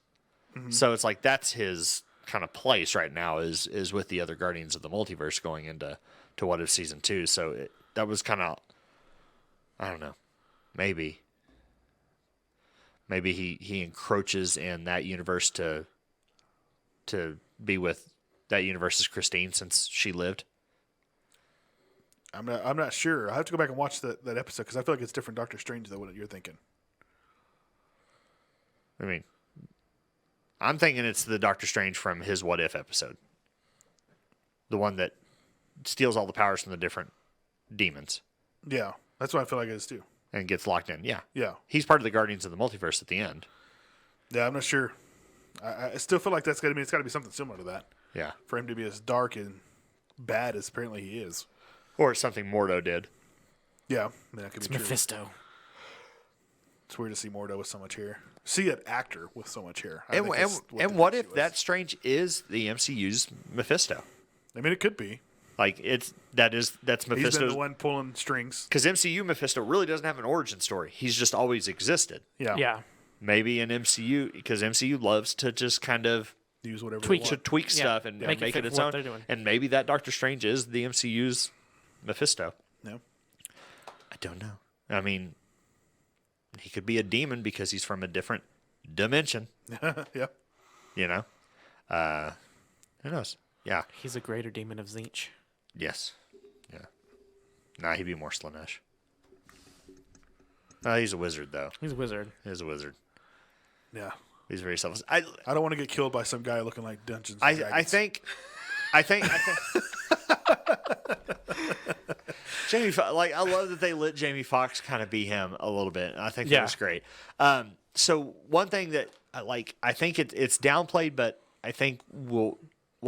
Mm-hmm. So it's like, that's his kind of place right now is with the other Guardians of the Multiverse going into What If Season 2. So that was kind of, I don't know, maybe he encroaches in that universe to be with that universe's Christine, since she lived. I'm not sure. I have to go back and watch that episode, because I feel like it's different Doctor Strange than what you're thinking. I mean, I'm thinking it's the Doctor Strange from his What If episode. The one that steals all the powers from the different demons. Yeah, that's what I feel like it is too. And gets locked in. Yeah. Yeah. He's part of the Guardians of the Multiverse at the end. Yeah, I'm not sure. I still feel like it's got to be something similar to that. Yeah. For him to be as dark and bad as apparently he is. Or something Mordo did. Yeah, I mean, that could be true. Mephisto. It's weird to see Mordo with so much hair. See an actor with so much hair. And what if that Strange is the MCU's Mephisto? I mean, it could be. Like, that's Mephisto. He's been the one pulling strings. Because MCU Mephisto really doesn't have an origin story. He's just always existed. Yeah. Yeah. Maybe in MCU, because MCU loves to just kind of use whatever tweak stuff and make it its own. And maybe that Doctor Strange is the MCU's Mephisto. No. I don't know. I mean, he could be a demon because he's from a different dimension. Yeah. You know? Who knows? Yeah. He's a greater demon of Zinch. Yes. Yeah. Nah, he'd be more Slanesh. He's a wizard, though. He's a wizard. He's a wizard. Yeah. He's very selfless. I don't want to get killed by some guy looking like Dungeons and Dragons. I think Jamie, I love that they let Jamie Foxx kind of be him a little bit. I think that was great. So one thing that I think it's downplayed, but I think will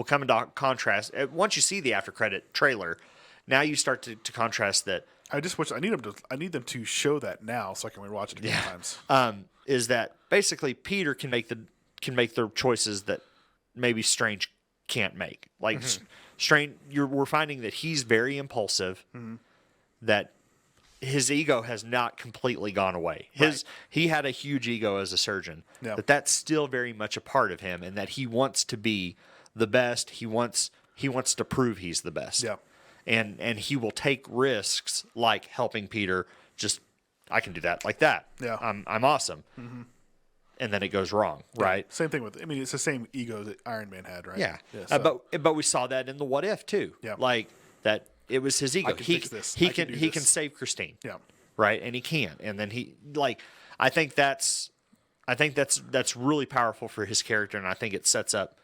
come into contrast once you see the after credit trailer. Now you start to contrast that. I need them to show that now so I can rewatch it a few times. Is that basically Peter can make the choices that maybe Strange can't make. Like Strange, we're finding that he's very impulsive. Mm-hmm. That his ego has not completely gone away. He had a huge ego as a surgeon. Yeah. But that's still very much a part of him, and that he wants to be the best. He wants to prove he's the best. Yeah. And he will take risks like helping Peter. Just I can do that like that. Yeah. I'm awesome. Mm-hmm. And then it goes wrong, right? Same thing it's the same ego that Iron Man had, right? Yeah. But we saw that in the What If too. Yeah. Like that. It was his ego. He can save Christine. Yeah. Right, and he can. And then I think that's really powerful for his character, and I think it sets up,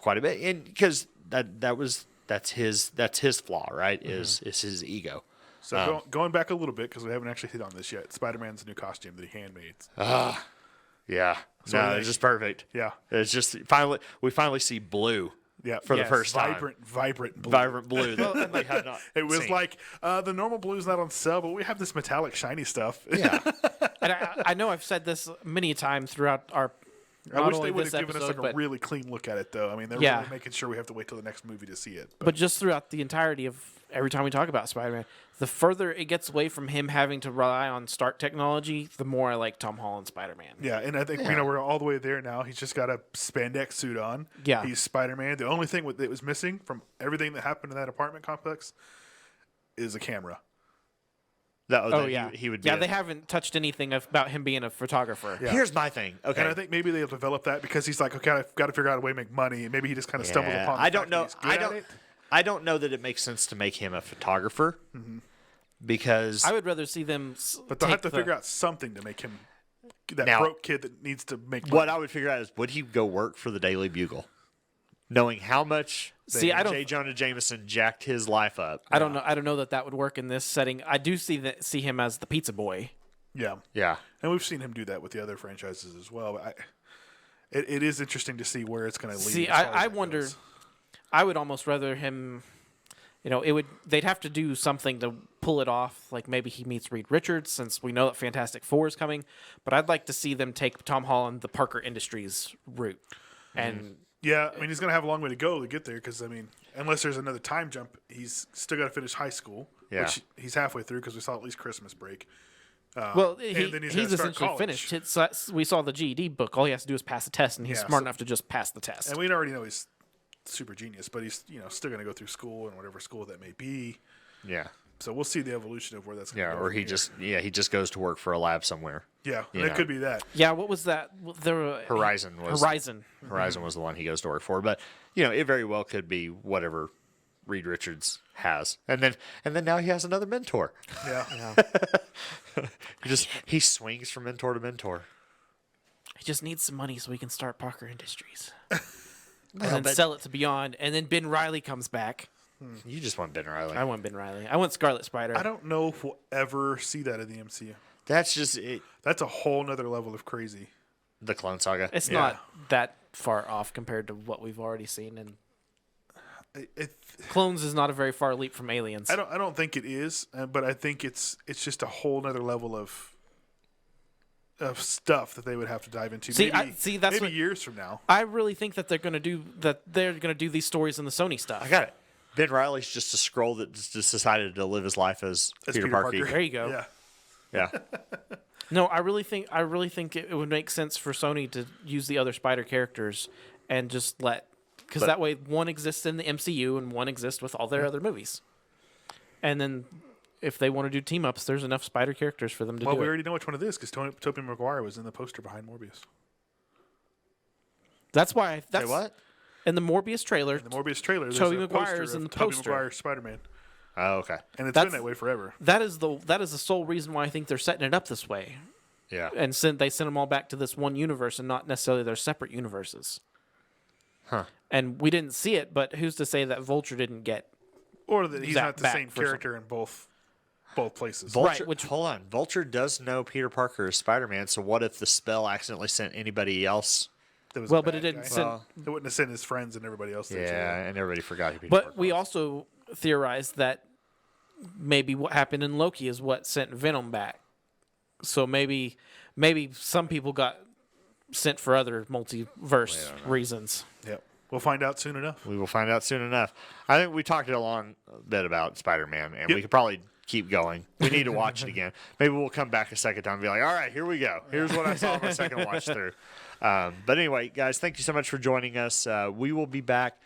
quite a bit. And because that's his flaw, right? Mm-hmm. Is his ego. So going back a little bit, because we haven't actually hit on this yet. Spider-Man's new costume that he handmade. Yeah. So it's just perfect. Yeah. It's just we finally see blue. Yeah, for the first time. Vibrant blue. Vibrant blue. It was like the normal blue is not on sale, but we have this metallic, shiny stuff. Yeah, and I know I've said this many times throughout our I wish they would have given us like a really clean look at it, though. I mean, they're really making sure we have to wait till the next movie to see it. But just throughout the entirety of every time we talk about Spider-Man, the further it gets away from him having to rely on Stark technology, the more I like Tom Holland Spider-Man. Yeah, and I think we're all the way there now. He's just got a spandex suit on. Yeah. He's Spider-Man. The only thing that was missing from everything that happened in that apartment complex is a camera. He would be they haven't touched anything about him being a photographer. Yeah. Here's my thing. Okay. And I think maybe they'll develop that because he's like, okay, I've got to figure out a way to make money. And maybe he just kind of stumbles upon I don't know. I don't know that it makes sense to make him a photographer because I would rather see them. But they'll have to figure out something to make him that broke kid that needs to make money. What I would figure out is would he go work for the Daily Bugle, knowing how much J. Jonah Jameson jacked his life up. I don't know. I don't know that would work in this setting. I do see him as the pizza boy. Yeah, and we've seen him do that with the other franchises as well. But it is interesting to see where it's going to lead. See, I wonder. I would almost rather him. They'd have to do something to pull it off. Like maybe he meets Reed Richards, since we know that Fantastic Four is coming. But I'd like to see them take Tom Holland the Parker Industries route, and. Yeah, I mean, he's going to have a long way to go to get there because, I mean, unless there's another time jump, he's still got to finish high school, which he's halfway through because we saw at least Christmas break. He's essentially finished. We saw the GED book. All he has to do is pass a test, and he's smart enough to just pass the test. And we already know he's super genius, but he's still going to go through school and whatever school that may be. Yeah. So we'll see the evolution of where that's going to go. Or he just goes to work for a lab somewhere. Yeah, it could be that. Yeah, what was that? Horizon was the one he goes to work for, but it very well could be whatever Reed Richards has, and then now he has another mentor. Yeah. he swings from mentor to mentor. He just needs some money so we can start Parker Industries, and then sell it to Beyond, and then Ben Reilly comes back. You just want Ben Reilly. I want Ben Reilly. I want Scarlet Spider. I don't know if we'll ever see that in the MCU. That's just it. That's a whole nother level of crazy. The Clone Saga. It's not that far off compared to what we've already seen, and Clones is not a very far leap from Aliens. I don't think it is, but I think it's just a whole nother level of stuff that they would have to dive into. That's maybe years from now. I really think that they're going to do these stories in the Sony stuff. I got it. Ben Reilly's just a Skrull that just decided to live his life as Peter Parker. There you go. Yeah. No, I really think it would make sense for Sony to use the other Spider characters and just because that way one exists in the MCU and one exists with all their other movies. And then if they want to do team ups, there's enough Spider characters for them to do. Well, we already know which one it is because Tobey Maguire was in the poster behind Morbius. That's why. Say what? In the Morbius trailer. Tobey Maguire's in the poster. Tobey Maguire Spider-Man. Oh, okay. And it's been that way forever. That is the sole reason why I think they're setting it up this way. Yeah. And they sent them all back to this one universe and not necessarily their separate universes. Huh. And we didn't see it, but who's to say that Vulture didn't get or that he's not the same character in both places. Vulture, right, hold on. Vulture does know Peter Parker is Spider-Man, so what if the spell accidentally sent anybody else? But it didn't send. It wouldn't have sent his friends and everybody else. Yeah, and everybody forgot who Peter But Parker we was. also theorized that maybe what happened in Loki is what sent Venom back. So maybe some people got sent for other multiverse reasons. Yep. We'll find out soon enough. We will find out soon enough. I think we talked a long bit about Spider-Man, and we could probably keep going. We need to watch it again. Maybe we'll come back a second time and be like, all right, here we go. Here's what I saw on my second watch through. But anyway, guys, thank you so much for joining us. We will be back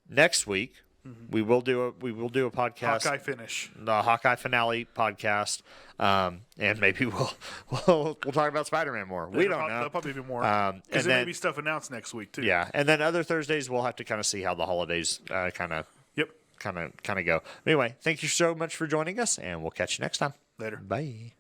next week. Mm-hmm. We will do a podcast. Hawkeye finish. The Hawkeye finale podcast. And maybe we'll talk about Spider-Man more. We don't know. There'll probably be more. Because there may be stuff announced next week too. Yeah. And then other Thursdays we'll have to kind of see how the holidays kind of go. Anyway, thank you so much for joining us, and we'll catch you next time. Later. Bye.